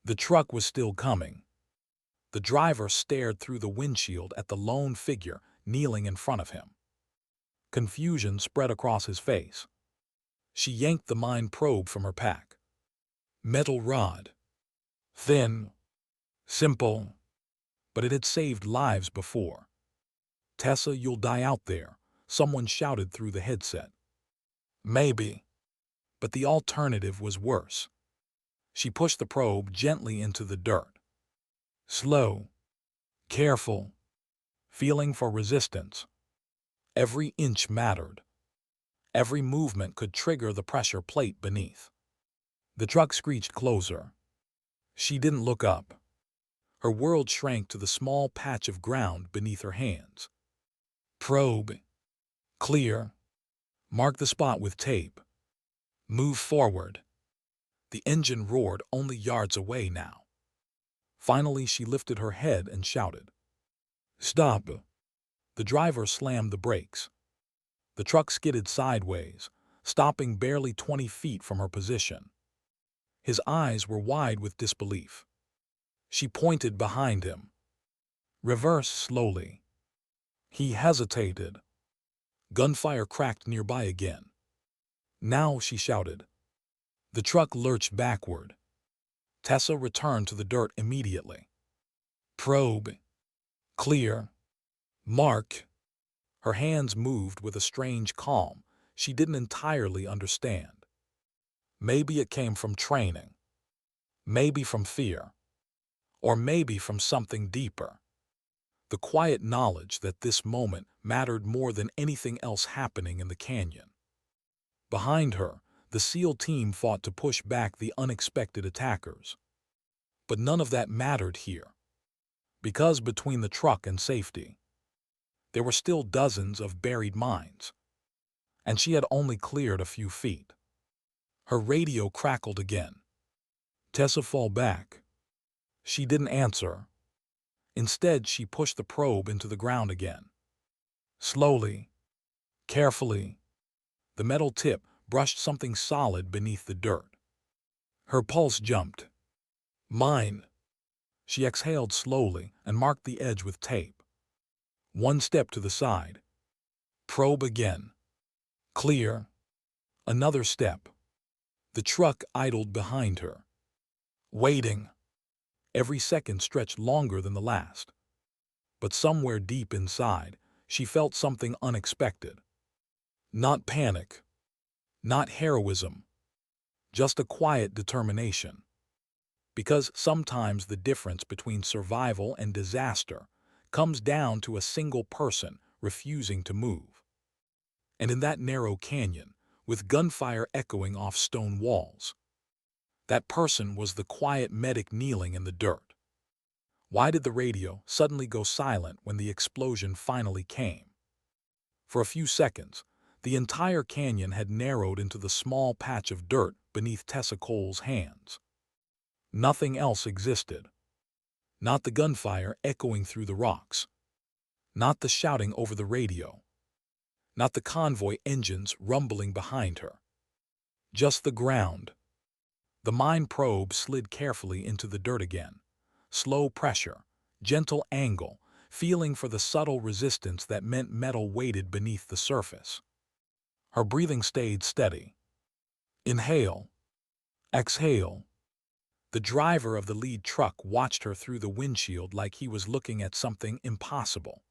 The truck was still coming. The driver stared through the windshield at the lone figure kneeling in front of him. Confusion spread across his face. She yanked the mine probe from her pack. Metal rod. Thin. Simple. But it had saved lives before. Tessa, you'll die out there, someone shouted through the headset. Maybe. But the alternative was worse. She pushed the probe gently into the dirt. Slow. Careful. Feeling for resistance. Every inch mattered. Every movement could trigger the pressure plate beneath. The truck screeched closer. She didn't look up. Her world shrank to the small patch of ground beneath her hands. Probe. Clear. Mark the spot with tape. Move forward. The engine roared only yards away now. Finally, she lifted her head and shouted. Stop. The driver slammed the brakes. The truck skidded sideways, stopping barely 20 feet from her position. His eyes were wide with disbelief. She pointed behind him. Reverse slowly. He hesitated. Gunfire cracked nearby again. Now, she shouted. The truck lurched backward. Tessa returned to the dirt immediately. Probe. Clear. Mark. Her hands moved with a strange calm she didn't entirely understand. Maybe it came from training. Maybe from fear. Or maybe from something deeper. The quiet knowledge that this moment mattered more than anything else happening in the canyon. Behind her, the SEAL team fought to push back the unexpected attackers. But none of that mattered here. Because between the truck and safety, there were still dozens of buried mines. And she had only cleared a few feet. Her radio crackled again. Tessa, fall back. She didn't answer. Instead, she pushed the probe into the ground again. Slowly, carefully, the metal tip brushed something solid beneath the dirt. Her pulse jumped. Mine. She exhaled slowly and marked the edge with tape. One step to the side. Probe again. Clear. Another step. The truck idled behind her. Waiting. Every second stretched longer than the last. But somewhere deep inside, she felt something unexpected. Not panic, not heroism, just a quiet determination. Because sometimes the difference between survival and disaster comes down to a single person refusing to move. And in that narrow canyon, with gunfire echoing off stone walls, that person was the quiet medic kneeling in the dirt. Why did the radio suddenly go silent when the explosion finally came? For a few seconds, the entire canyon had narrowed into the small patch of dirt beneath Tessa Cole's hands. Nothing else existed. Not the gunfire echoing through the rocks. Not the shouting over the radio. Not the convoy engines rumbling behind her. Just the ground. The mine probe slid carefully into the dirt again. Slow pressure, gentle angle, feeling for the subtle resistance that meant metal weighted beneath the surface. Her breathing stayed steady. Inhale. Exhale. The driver of the lead truck watched her through the windshield like he was looking at something impossible.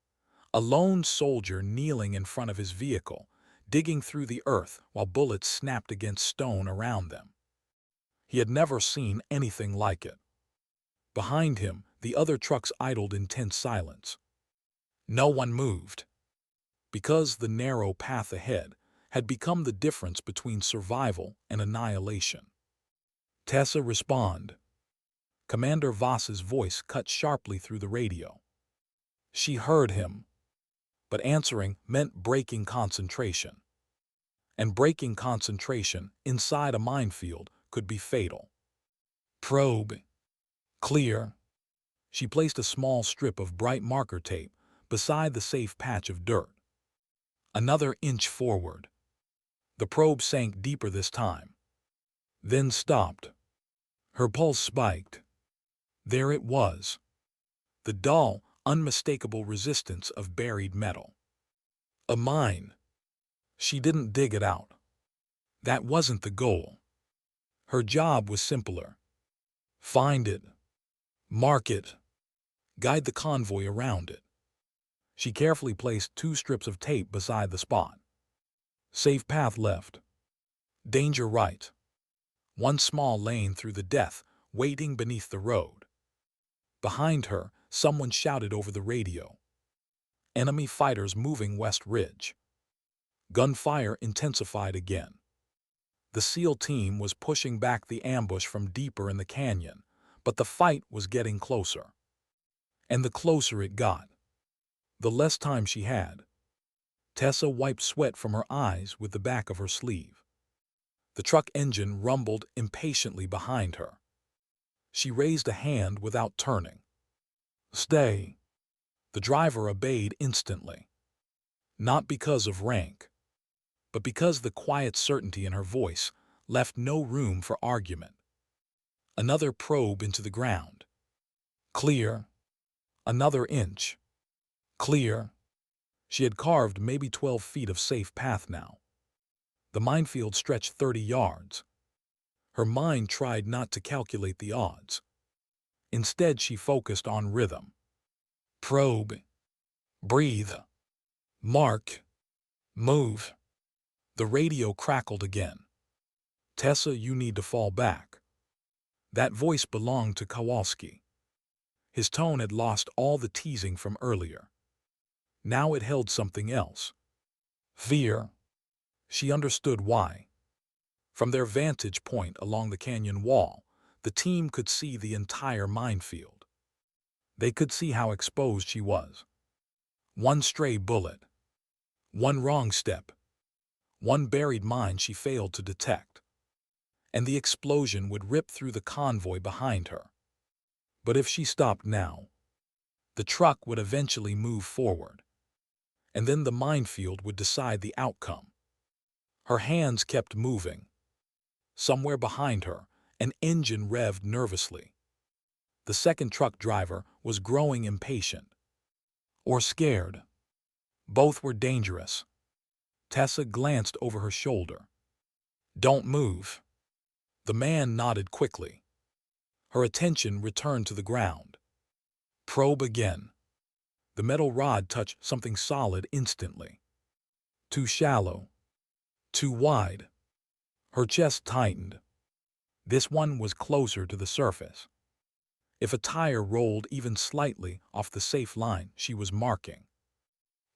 A lone soldier kneeling in front of his vehicle, digging through the earth while bullets snapped against stone around them. He had never seen anything like it. Behind him, the other trucks idled in tense silence. No one moved. Because the narrow path ahead had become the difference between survival and annihilation. Tessa, respond. Commander Voss's voice cut sharply through the radio. She heard him, but answering meant breaking concentration. And breaking concentration inside a minefield could be fatal. Probe. Clear. She placed a small strip of bright marker tape beside the safe patch of dirt. Another inch forward. The probe sank deeper this time. Then stopped. Her pulse spiked. There it was. The dull, unmistakable resistance of buried metal. A mine. She didn't dig it out. That wasn't the goal. Her job was simpler. Find it. Mark it. Guide the convoy around it. She carefully placed 2 strips of tape beside the spot. Safe path left. Danger right. One small lane through the death, waiting beneath the road. Behind her, someone shouted over the radio. Enemy fighters moving West Ridge. Gunfire intensified again. The SEAL team was pushing back the ambush from deeper in the canyon, but the fight was getting closer. And the closer it got, the less time she had. Tessa wiped sweat from her eyes with the back of her sleeve. The truck engine rumbled impatiently behind her. She raised a hand without turning. Stay. The driver obeyed instantly. Not because of rank, but because the quiet certainty in her voice left no room for argument. Another probe into the ground. Clear. Another inch. Clear. She had carved maybe 12 feet of safe path now. The minefield stretched 30 yards. Her mind tried not to calculate the odds. Instead, she focused on rhythm. Probe. Breathe. Mark. Move. The radio crackled again. Tessa, you need to fall back. That voice belonged to Kowalski. His tone had lost all the teasing from earlier. Now it held something else. Fear. She understood why. From their vantage point along the canyon wall, the team could see the entire minefield. They could see how exposed she was. One stray bullet. One wrong step. One buried mine she failed to detect. And the explosion would rip through the convoy behind her. But if she stopped now, the truck would eventually move forward. And then the minefield would decide the outcome. Her hands kept moving. Somewhere behind her, an engine revved nervously. The second truck driver was growing impatient. Or scared. Both were dangerous. Tessa glanced over her shoulder. Don't move. The man nodded quickly. Her attention returned to the ground. Probe again. The metal rod touched something solid instantly. Too shallow. Too wide. Her chest tightened. This one was closer to the surface. If a tire rolled even slightly off the safe line she was marking.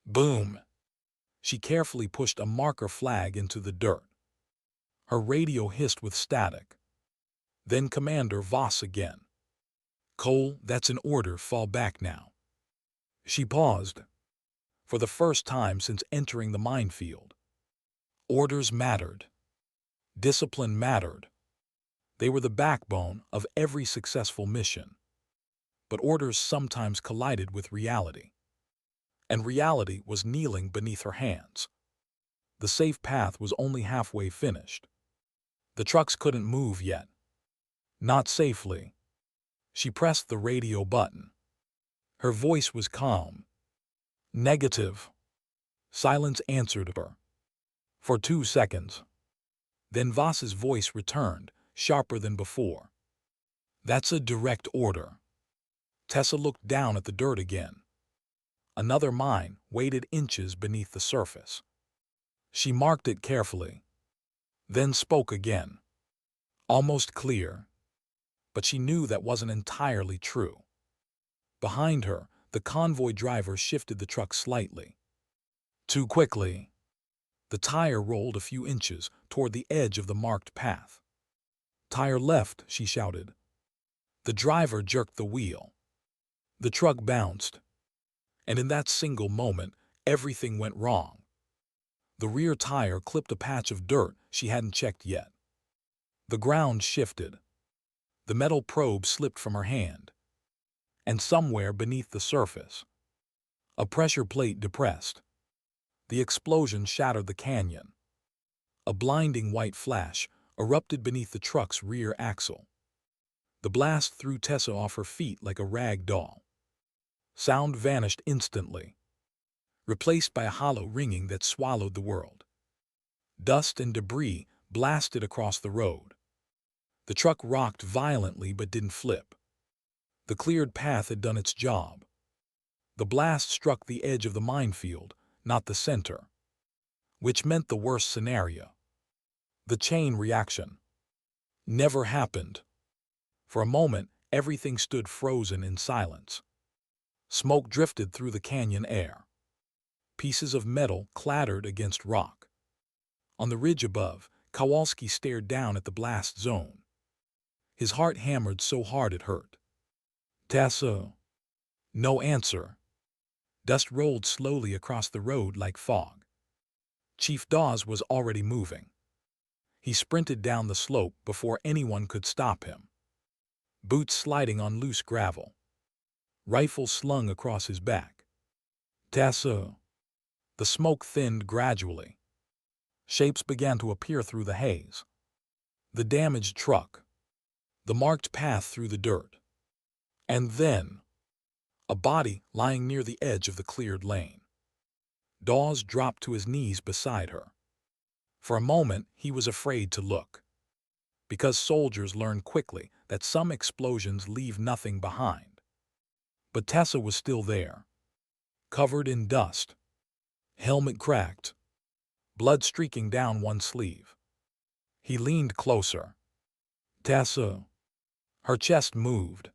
Boom! She carefully pushed a marker flag into the dirt. Her radio hissed with static. Then Commander Voss again. Cole, that's an order, fall back now. She paused. For the first time since entering the minefield. Orders mattered. Discipline mattered. They were the backbone of every successful mission. But orders sometimes collided with reality. And reality was kneeling beneath her hands. The safe path was only halfway finished. The trucks couldn't move yet. Not safely. She pressed the radio button. Her voice was calm. Negative. Silence answered her. For 2 seconds. Then Voss's voice returned, sharper than before. That's a direct order. Tessa looked down at the dirt again. Another mine waited inches beneath the surface. She marked it carefully. Then spoke again. Almost clear. But she knew that wasn't entirely true. Behind her, the convoy driver shifted the truck slightly. Too quickly. The tire rolled a few inches toward the edge of the marked path. Tire left, she shouted. The driver jerked the wheel. The truck bounced. And in that single moment, everything went wrong. The rear tire clipped a patch of dirt she hadn't checked yet. The ground shifted. The metal probe slipped from her hand. And somewhere beneath the surface, a pressure plate depressed. The explosion shattered the canyon. A blinding white flash erupted beneath the truck's rear axle. The blast threw Tessa off her feet like a rag doll. Sound vanished instantly, replaced by a hollow ringing that swallowed the world. Dust and debris blasted across the road. The truck rocked violently but didn't flip. The cleared path had done its job. The blast struck the edge of the minefield, not the center, which meant the worst scenario. The chain reaction never happened. For a moment, everything stood frozen in silence. Smoke drifted through the canyon air. Pieces of metal clattered against rock. On the ridge above, Kowalski stared down at the blast zone. His heart hammered so hard it hurt. Tessa. No answer. Dust rolled slowly across the road like fog. Chief Dawes was already moving. He sprinted down the slope before anyone could stop him. Boots sliding on loose gravel. Rifle slung across his back. Tessa. The smoke thinned gradually. Shapes began to appear through the haze. The damaged truck. The marked path through the dirt. And then, a body lying near the edge of the cleared lane. Dawes dropped to his knees beside her. For a moment, he was afraid to look. Because soldiers learn quickly that some explosions leave nothing behind. But Tessa was still there, covered in dust. Helmet cracked, blood streaking down one sleeve. He leaned closer. Tessa. Her chest moved.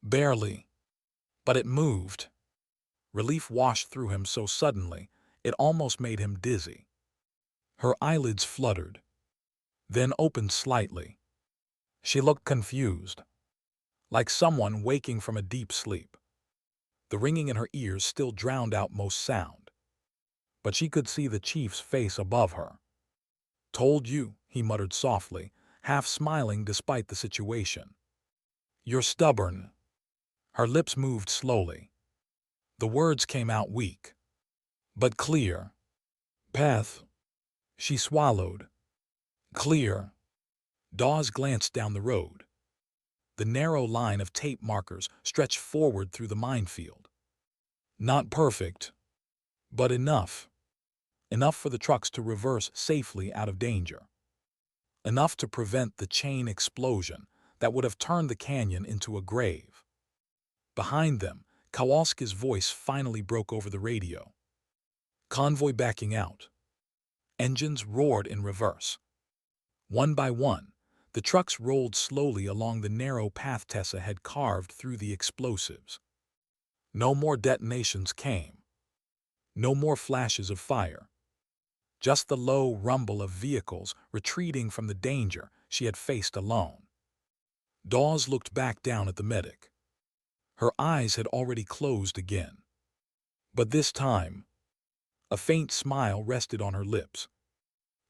Barely. But it moved. Relief washed through him so suddenly, it almost made him dizzy. Her eyelids fluttered, then opened slightly. She looked confused, like someone waking from a deep sleep. The ringing in her ears still drowned out most sound. But she could see the chief's face above her. Told you, he muttered softly, half smiling despite the situation. You're stubborn. Her lips moved slowly. The words came out weak, but clear. Path. She swallowed. Clear. Dawes glanced down the road. The narrow line of tape markers stretched forward through the minefield. Not perfect, but enough. Enough for the trucks to reverse safely out of danger. Enough to prevent the chain explosion that would have turned the canyon into a grave. Behind them, Kowalski's voice finally broke over the radio. Convoy backing out. Engines roared in reverse. One by one, the trucks rolled slowly along the narrow path Tessa had carved through the explosives. No more detonations came. No more flashes of fire. Just the low rumble of vehicles retreating from the danger she had faced alone. Dawes looked back down at the medic. Her eyes had already closed again. But this time, a faint smile rested on her lips.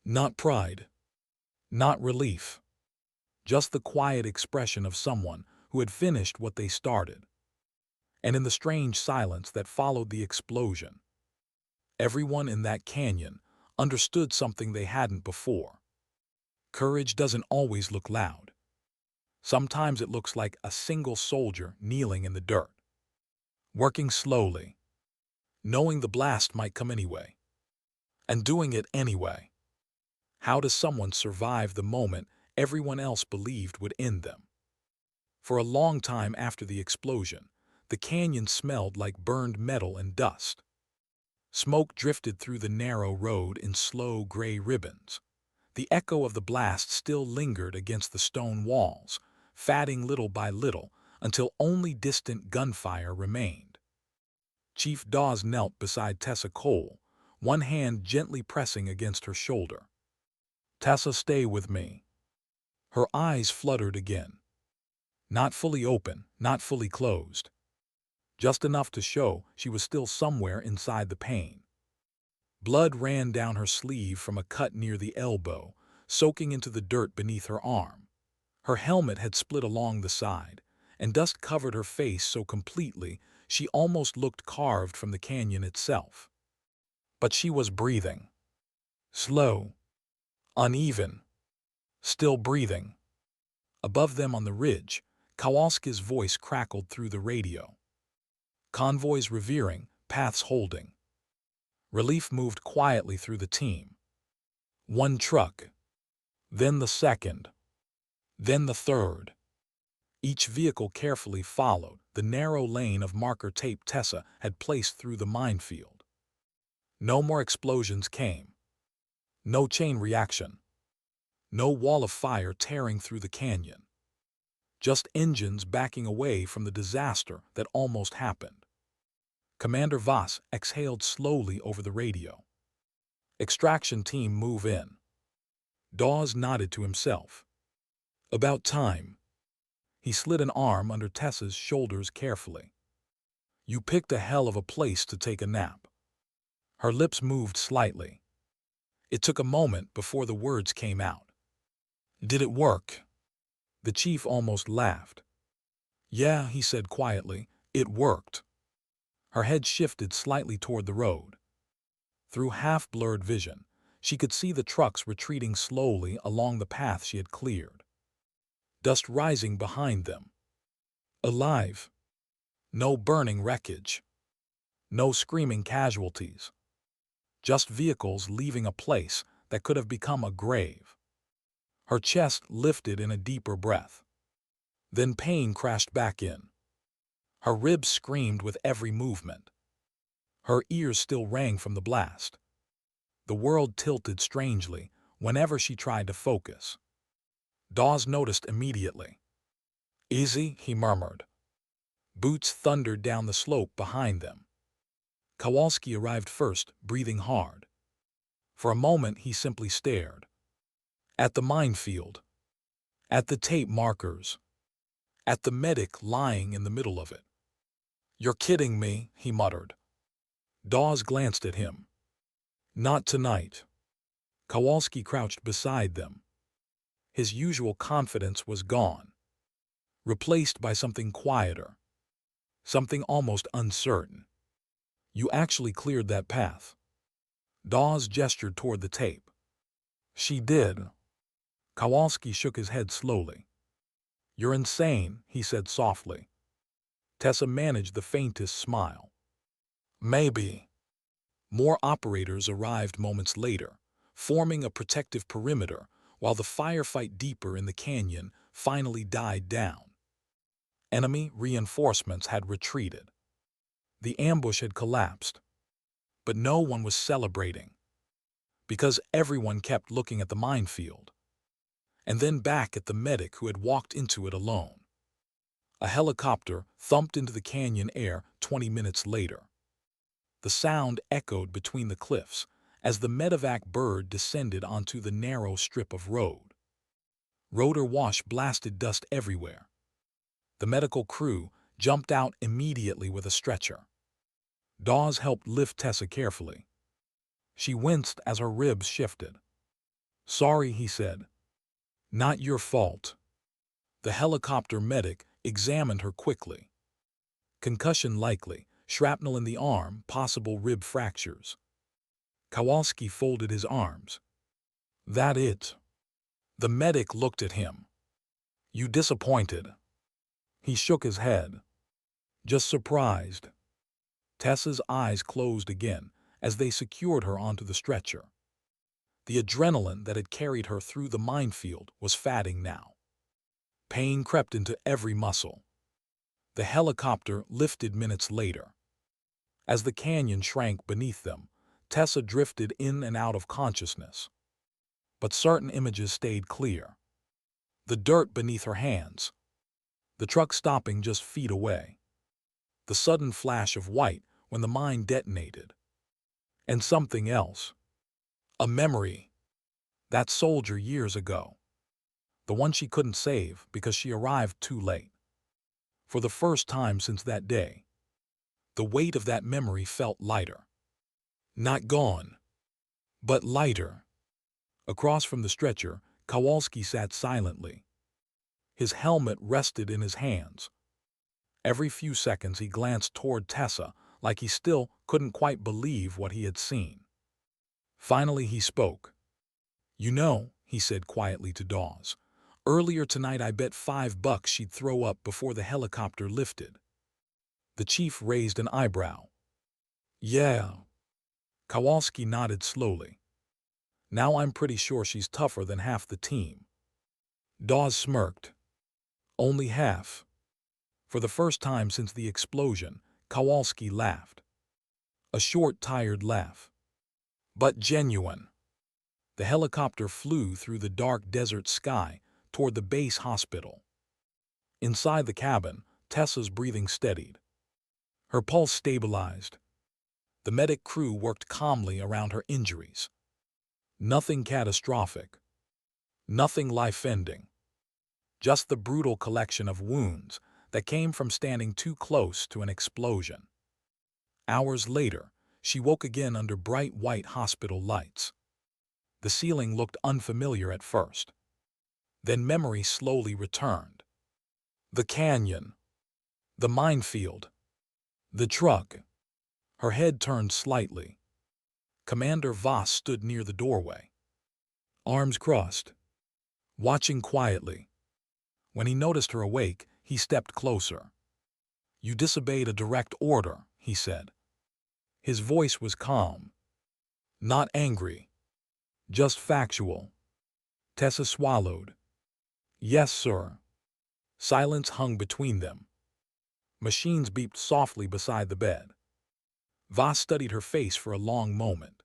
Not pride. Not relief. Just the quiet expression of someone who had finished what they started. And in the strange silence that followed the explosion, everyone in that canyon understood something they hadn't before. Courage doesn't always look loud. Sometimes it looks like a single soldier kneeling in the dirt, working slowly, knowing the blast might come anyway, and doing it anyway. How does someone survive the moment everyone else believed would end them? For a long time after the explosion, the canyon smelled like burned metal and dust. Smoke drifted through the narrow road in slow gray ribbons. The echo of the blast still lingered against the stone walls, fatting little by little until only distant gunfire remained. Chief Dawes knelt beside Tessa Cole, one hand gently pressing against her shoulder. "Tessa, stay with me." Her eyes fluttered again. Not fully open, not fully closed. Just enough to show she was still somewhere inside the pain. Blood ran down her sleeve from a cut near the elbow, soaking into the dirt beneath her arm. Her helmet had split along the side, and dust covered her face so completely she almost looked carved from the canyon itself. But she was breathing. Slow. Uneven. Still breathing. Above them on the ridge, Kowalski's voice crackled through the radio. Convoys revering, paths holding. Relief moved quietly through the team. One truck. Then the second. Then the third. Each vehicle carefully followed the narrow lane of marker tape Tessa had placed through the minefield. No more explosions came. No chain reaction. No wall of fire tearing through the canyon. Just engines backing away from the disaster that almost happened. Commander Voss exhaled slowly over the radio. "Extraction team, move in." Dawes nodded to himself. "About time." He slid an arm under Tessa's shoulders carefully. "You picked a hell of a place to take a nap." Her lips moved slightly. It took a moment before the words came out. "Did it work?" The chief almost laughed. "Yeah," he said quietly, "it worked." Her head shifted slightly toward the road. Through half-blurred vision, she could see the trucks retreating slowly along the path she had cleared. Dust rising behind them. Alive. No burning wreckage. No screaming casualties. Just vehicles leaving a place that could have become a grave. Her chest lifted in a deeper breath. Then pain crashed back in. Her ribs screamed with every movement. Her ears still rang from the blast. The world tilted strangely whenever she tried to focus. Dawes noticed immediately. "Easy," he murmured. Boots thundered down the slope behind them. Kowalski arrived first, breathing hard. For a moment he simply stared. At the minefield. At the tape markers. At the medic lying in the middle of it. "You're kidding me," he muttered. Dawes glanced at him. "Not tonight." Kowalski crouched beside them. His usual confidence was gone, replaced by something quieter, something almost uncertain. "You actually cleared that path." Dawes gestured toward the tape. "She did." Kowalski shook his head slowly. "You're insane," he said softly. Tessa managed the faintest smile. "Maybe." More operators arrived moments later, forming a protective perimeter while the firefight deeper in the canyon finally died down. Enemy reinforcements had retreated. The ambush had collapsed, but no one was celebrating, because everyone kept looking at the minefield, and then back at the medic who had walked into it alone. A helicopter thumped into the canyon air 20 minutes later. The sound echoed between the cliffs as the medevac bird descended onto the narrow strip of road. Rotor wash blasted dust everywhere. The medical crew jumped out immediately with a stretcher. Dawes helped lift Tessa carefully. She winced as her ribs shifted. "Sorry," he said. "Not your fault." The helicopter medic examined her quickly. Concussion likely, shrapnel in the arm, possible rib fractures. Kowalski folded his arms. "That it?" The medic looked at him. "You disappointed?" He shook his head. "Just surprised." Tessa's eyes closed again as they secured her onto the stretcher. The adrenaline that had carried her through the minefield was fading now. Pain crept into every muscle. The helicopter lifted minutes later. As the canyon shrank beneath them, Tessa drifted in and out of consciousness. But certain images stayed clear. The dirt beneath her hands. The truck stopping just feet away. The sudden flash of white when the mine detonated. And something else. A memory. That soldier years ago. The one she couldn't save because she arrived too late. For the first time since that day, the weight of that memory felt lighter. Not gone, but lighter. Across from the stretcher, Kowalski sat silently. His helmet rested in his hands. Every few seconds he glanced toward Tessa like he still couldn't quite believe what he had seen. Finally he spoke. "You know," he said quietly to Dawes, "earlier tonight I bet $5 she'd throw up before the helicopter lifted." The chief raised an eyebrow. "Yeah." Kowalski nodded slowly. "Now I'm pretty sure she's tougher than half the team." Dawes smirked. "Only half." For the first time since the explosion, Kowalski laughed. A short, tired laugh. But genuine. The helicopter flew through the dark desert sky toward the base hospital. Inside the cabin, Tessa's breathing steadied. Her pulse stabilized. The medic crew worked calmly around her injuries. Nothing catastrophic. Nothing life-ending. Just the brutal collection of wounds that came from standing too close to an explosion. Hours later, she woke again under bright white hospital lights. The ceiling looked unfamiliar at first. Then memory slowly returned. The canyon. The minefield. The truck. Her head turned slightly. Commander Voss stood near the doorway. Arms crossed. Watching quietly. When he noticed her awake, he stepped closer. "You disobeyed a direct order," he said. His voice was calm. Not angry. Just factual. Tessa swallowed. "Yes, sir." Silence hung between them. Machines beeped softly beside the bed. Voss studied her face for a long moment.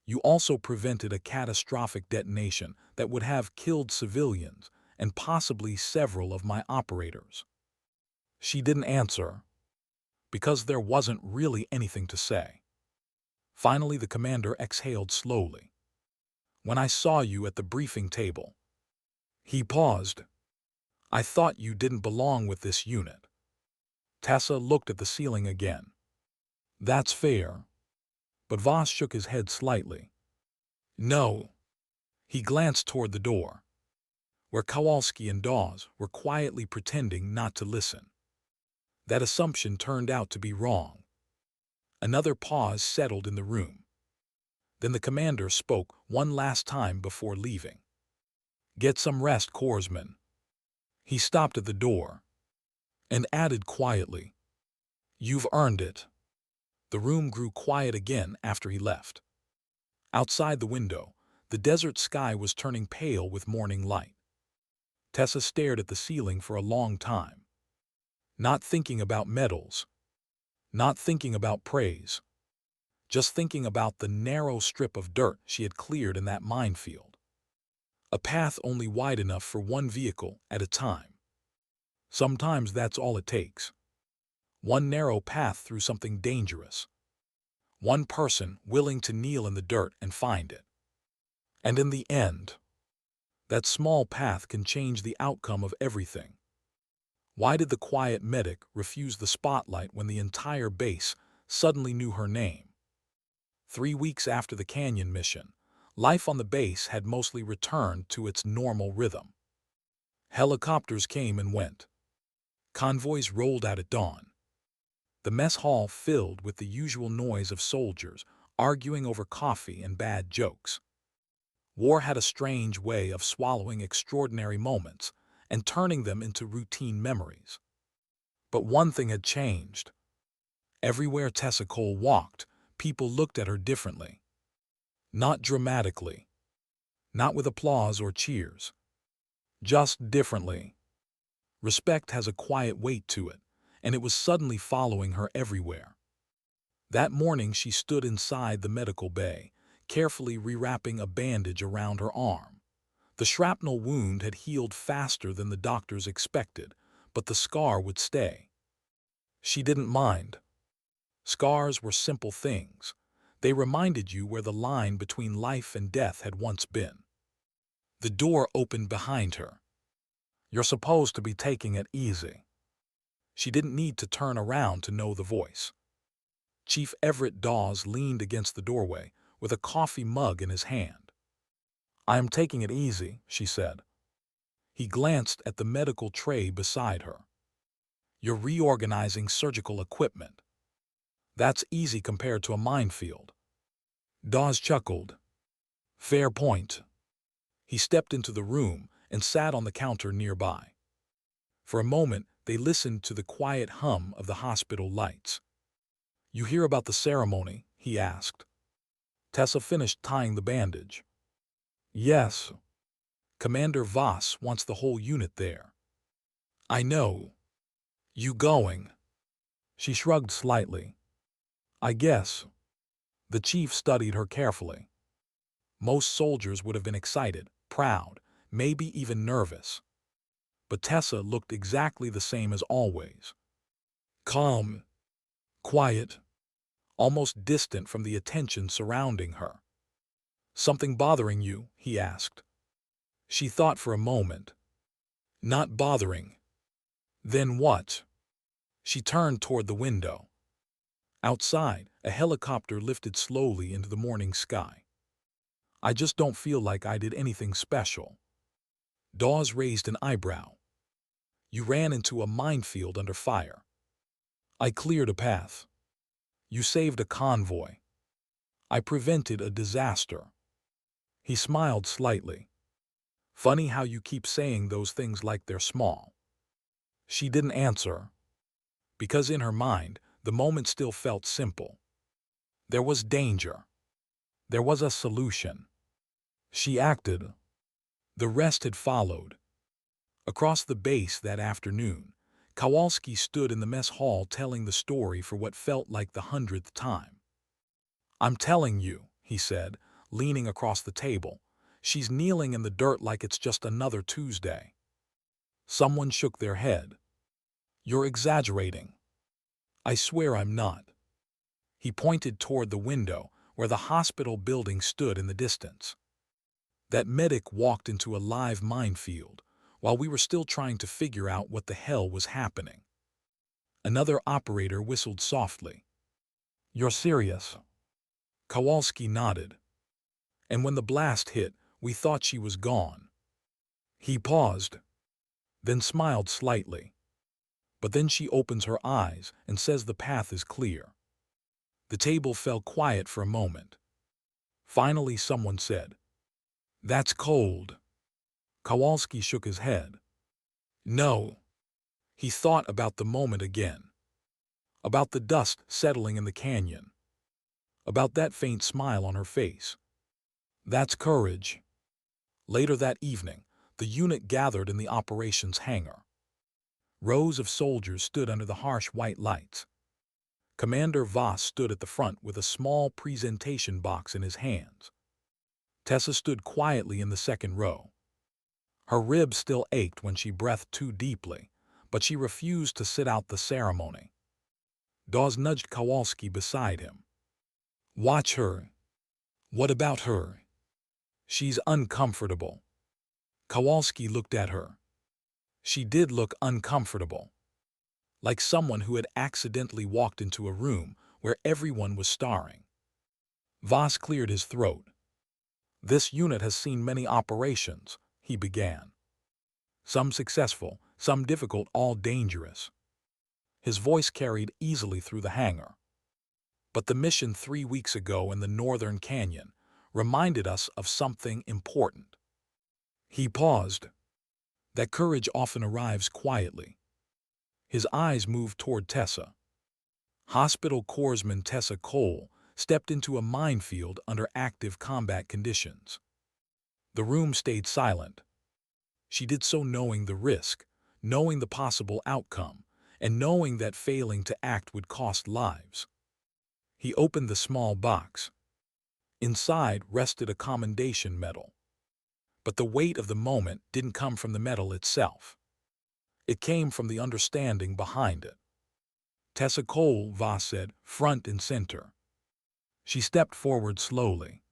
"You also prevented a catastrophic detonation that would have killed civilians and possibly several of my operators." She didn't answer, because there wasn't really anything to say. Finally, the commander exhaled slowly. "When I saw you at the briefing table." He paused. "I thought you didn't belong with this unit." Tessa looked at the ceiling again. "That's fair." But Voss shook his head slightly. "No." He glanced toward the door, where Kowalski and Dawes were quietly pretending not to listen. That assumption turned out to be wrong. Another pause settled in the room. Then the commander spoke one last time before leaving. "Get some rest, corpsman." He stopped at the door and added quietly, "You've earned it." The room grew quiet again after he left. Outside the window, the desert sky was turning pale with morning light. Tessa stared at the ceiling for a long time. Not thinking about medals. not thinking about praise, just thinking about the narrow strip of dirt she had cleared in that minefield. A path only wide enough for one vehicle at a time. Sometimes that's all it takes. One narrow path through something dangerous. One person willing to kneel in the dirt and find it. And in the end, that small path can change the outcome of everything. Why did the quiet medic refuse the spotlight when the entire base suddenly knew her name? 3 weeks after the canyon mission, life on the base had mostly returned to its normal rhythm. Helicopters came and went. Convoys rolled out at dawn. The mess hall filled with the usual noise of soldiers arguing over coffee and bad jokes. War had a strange way of swallowing extraordinary moments and turning them into routine memories. But one thing had changed. Everywhere Tessa Cole walked, people looked at her differently. Not dramatically. Not with applause or cheers. Just differently. Respect has a quiet weight to it, and it was suddenly following her everywhere. That morning she stood inside the medical bay, carefully rewrapping a bandage around her arm. The shrapnel wound had healed faster than the doctors expected, but the scar would stay. She didn't mind. Scars were simple things. They reminded you where the line between life and death had once been. The door opened behind her. "You're supposed to be taking it easy." She didn't need to turn around to know the voice. Chief Everett Dawes leaned against the doorway with a coffee mug in his hand. "I am taking it easy," she said. He glanced at the medical tray beside her. "You're reorganizing surgical equipment. That's easy compared to a minefield." Dawes chuckled. "Fair point." He stepped into the room and sat on the counter nearby. For a moment, they listened to the quiet hum of the hospital lights. "You hear about the ceremony?" he asked. Tessa finished tying the bandage. "Yes. Commander Voss wants the whole unit there." "I know. You going?" She shrugged slightly. "I guess." The chief studied her carefully. Most soldiers would have been excited, proud, maybe even nervous. But Tessa looked exactly the same as always. Calm, quiet, almost distant from the attention surrounding her. "Something bothering you?" he asked. She thought for a moment. "Not bothering." "Then what?" She turned toward the window. Outside, a helicopter lifted slowly into the morning sky. "I just don't feel like I did anything special." Dawes raised an eyebrow. "You ran into a minefield under fire." "I cleared a path." "You saved a convoy." "I prevented a disaster." He smiled slightly. "Funny how you keep saying those things like they're small." She didn't answer. Because in her mind, the moment still felt simple. There was danger. There was a solution. She acted. The rest had followed. Across the base that afternoon, Kowalski stood in the mess hall telling the story for what felt like the 100th time. "I'm telling you," he said, leaning across the table. "She's kneeling in the dirt like it's just another Tuesday." Someone shook their head. "You're exaggerating." "I swear I'm not." He pointed toward the window where the hospital building stood in the distance. "That medic walked into a live minefield while we were still trying to figure out what the hell was happening." Another operator whistled softly. "You're serious?" Kowalski nodded. "And when the blast hit, we thought she was gone." He paused, then smiled slightly. "But then she opens her eyes and says the path is clear." The table fell quiet for a moment. Finally someone said, "That's cold." Kowalski shook his head. "No." He thought about the moment again. About the dust settling in the canyon. About that faint smile on her face. "That's courage." Later that evening, the unit gathered in the operations hangar. Rows of soldiers stood under the harsh white lights. Commander Voss stood at the front with a small presentation box in his hands. Tessa stood quietly in the second row. Her ribs still ached when she breathed too deeply, but she refused to sit out the ceremony. Dawes nudged Kowalski beside him. "Watch her." "What about her?" "She's uncomfortable." Kowalski looked at her. She did look uncomfortable, like someone who had accidentally walked into a room where everyone was staring. Voss cleared his throat. "This unit has seen many operations," he began. "Some successful, some difficult, all dangerous." His voice carried easily through the hangar. "But the mission 3 weeks ago in the Northern Canyon reminded us of something important." He paused. "That courage often arrives quietly." His eyes moved toward Tessa. Hospital corpsman Tessa Cole stepped into a minefield under active combat conditions. The room stayed silent. She did so knowing the risk, knowing the possible outcome, and knowing that failing to act would cost lives. He opened the small box. Inside rested a commendation medal. But the weight of the moment didn't come from the medal itself. It came from the understanding behind it. "Tessa Cole," Voss said, "front and center." She stepped forward slowly.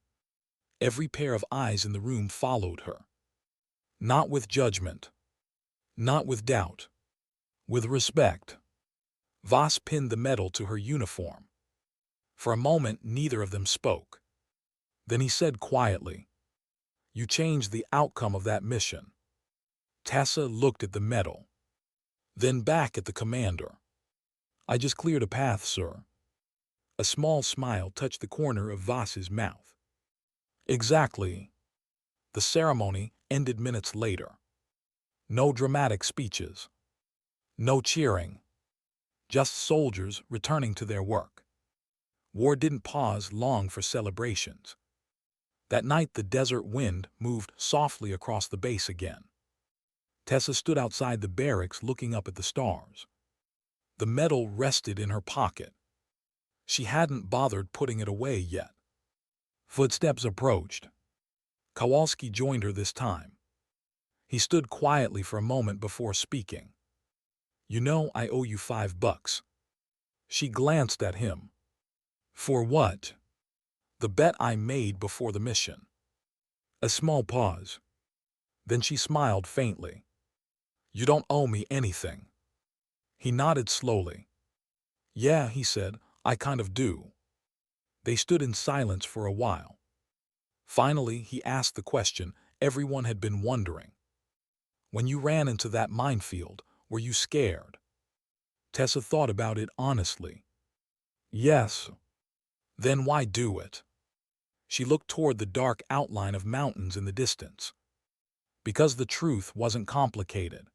Every pair of eyes in the room followed her. Not with judgment. Not with doubt. With respect. Voss pinned the medal to her uniform. For a moment, neither of them spoke. Then he said quietly, "You changed the outcome of that mission." Tessa looked at the medal, then back at the commander. "I just cleared a path, sir." A small smile touched the corner of Voss's mouth. "Exactly." The ceremony ended minutes later. No dramatic speeches. No cheering. Just soldiers returning to their work. War didn't pause long for celebrations. That night the desert wind moved softly across the base again. Tessa stood outside the barracks looking up at the stars. The medal rested in her pocket. She hadn't bothered putting it away yet. Footsteps approached. Kowalski joined her this time. He stood quietly for a moment before speaking. "You know, I owe you $5. She glanced at him. "For what?" "The bet I made before the mission." A small pause. Then she smiled faintly. "You don't owe me anything." He nodded slowly. "Yeah," he said, "I kind of do." They stood in silence for a while. Finally, he asked the question everyone had been wondering. "When you ran into that minefield, were you scared?" Tessa thought about it honestly. "Yes." "Then why do it?" She looked toward the dark outline of mountains in the distance. "Because the truth wasn't complicated.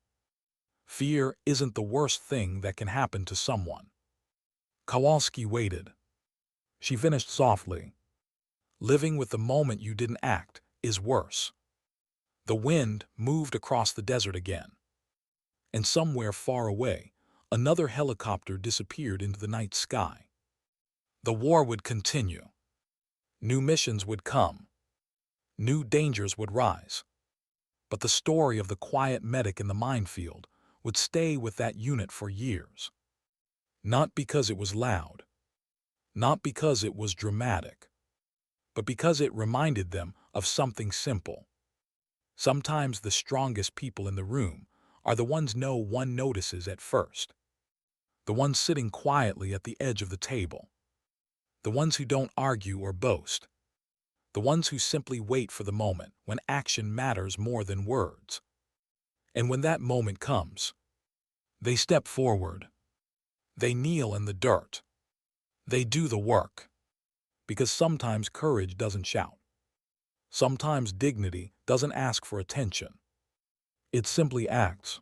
Fear isn't the worst thing that can happen to someone." Kowalski waited. She finished softly. "Living with the moment you didn't act is worse." The wind moved across the desert again. And somewhere far away, another helicopter disappeared into the night sky. The war would continue. New missions would come. New dangers would rise. But the story of the quiet medic in the minefield would stay with that unit for years. Not because it was loud. Not because it was dramatic. But because it reminded them of something simple. Sometimes the strongest people in the room are the ones no one notices at first. The ones sitting quietly at the edge of the table. The ones who don't argue or boast. The ones who simply wait for the moment when action matters more than words. And when that moment comes, they step forward. They kneel in the dirt. They do the work. Because sometimes courage doesn't shout. Sometimes dignity doesn't ask for attention. It simply acts.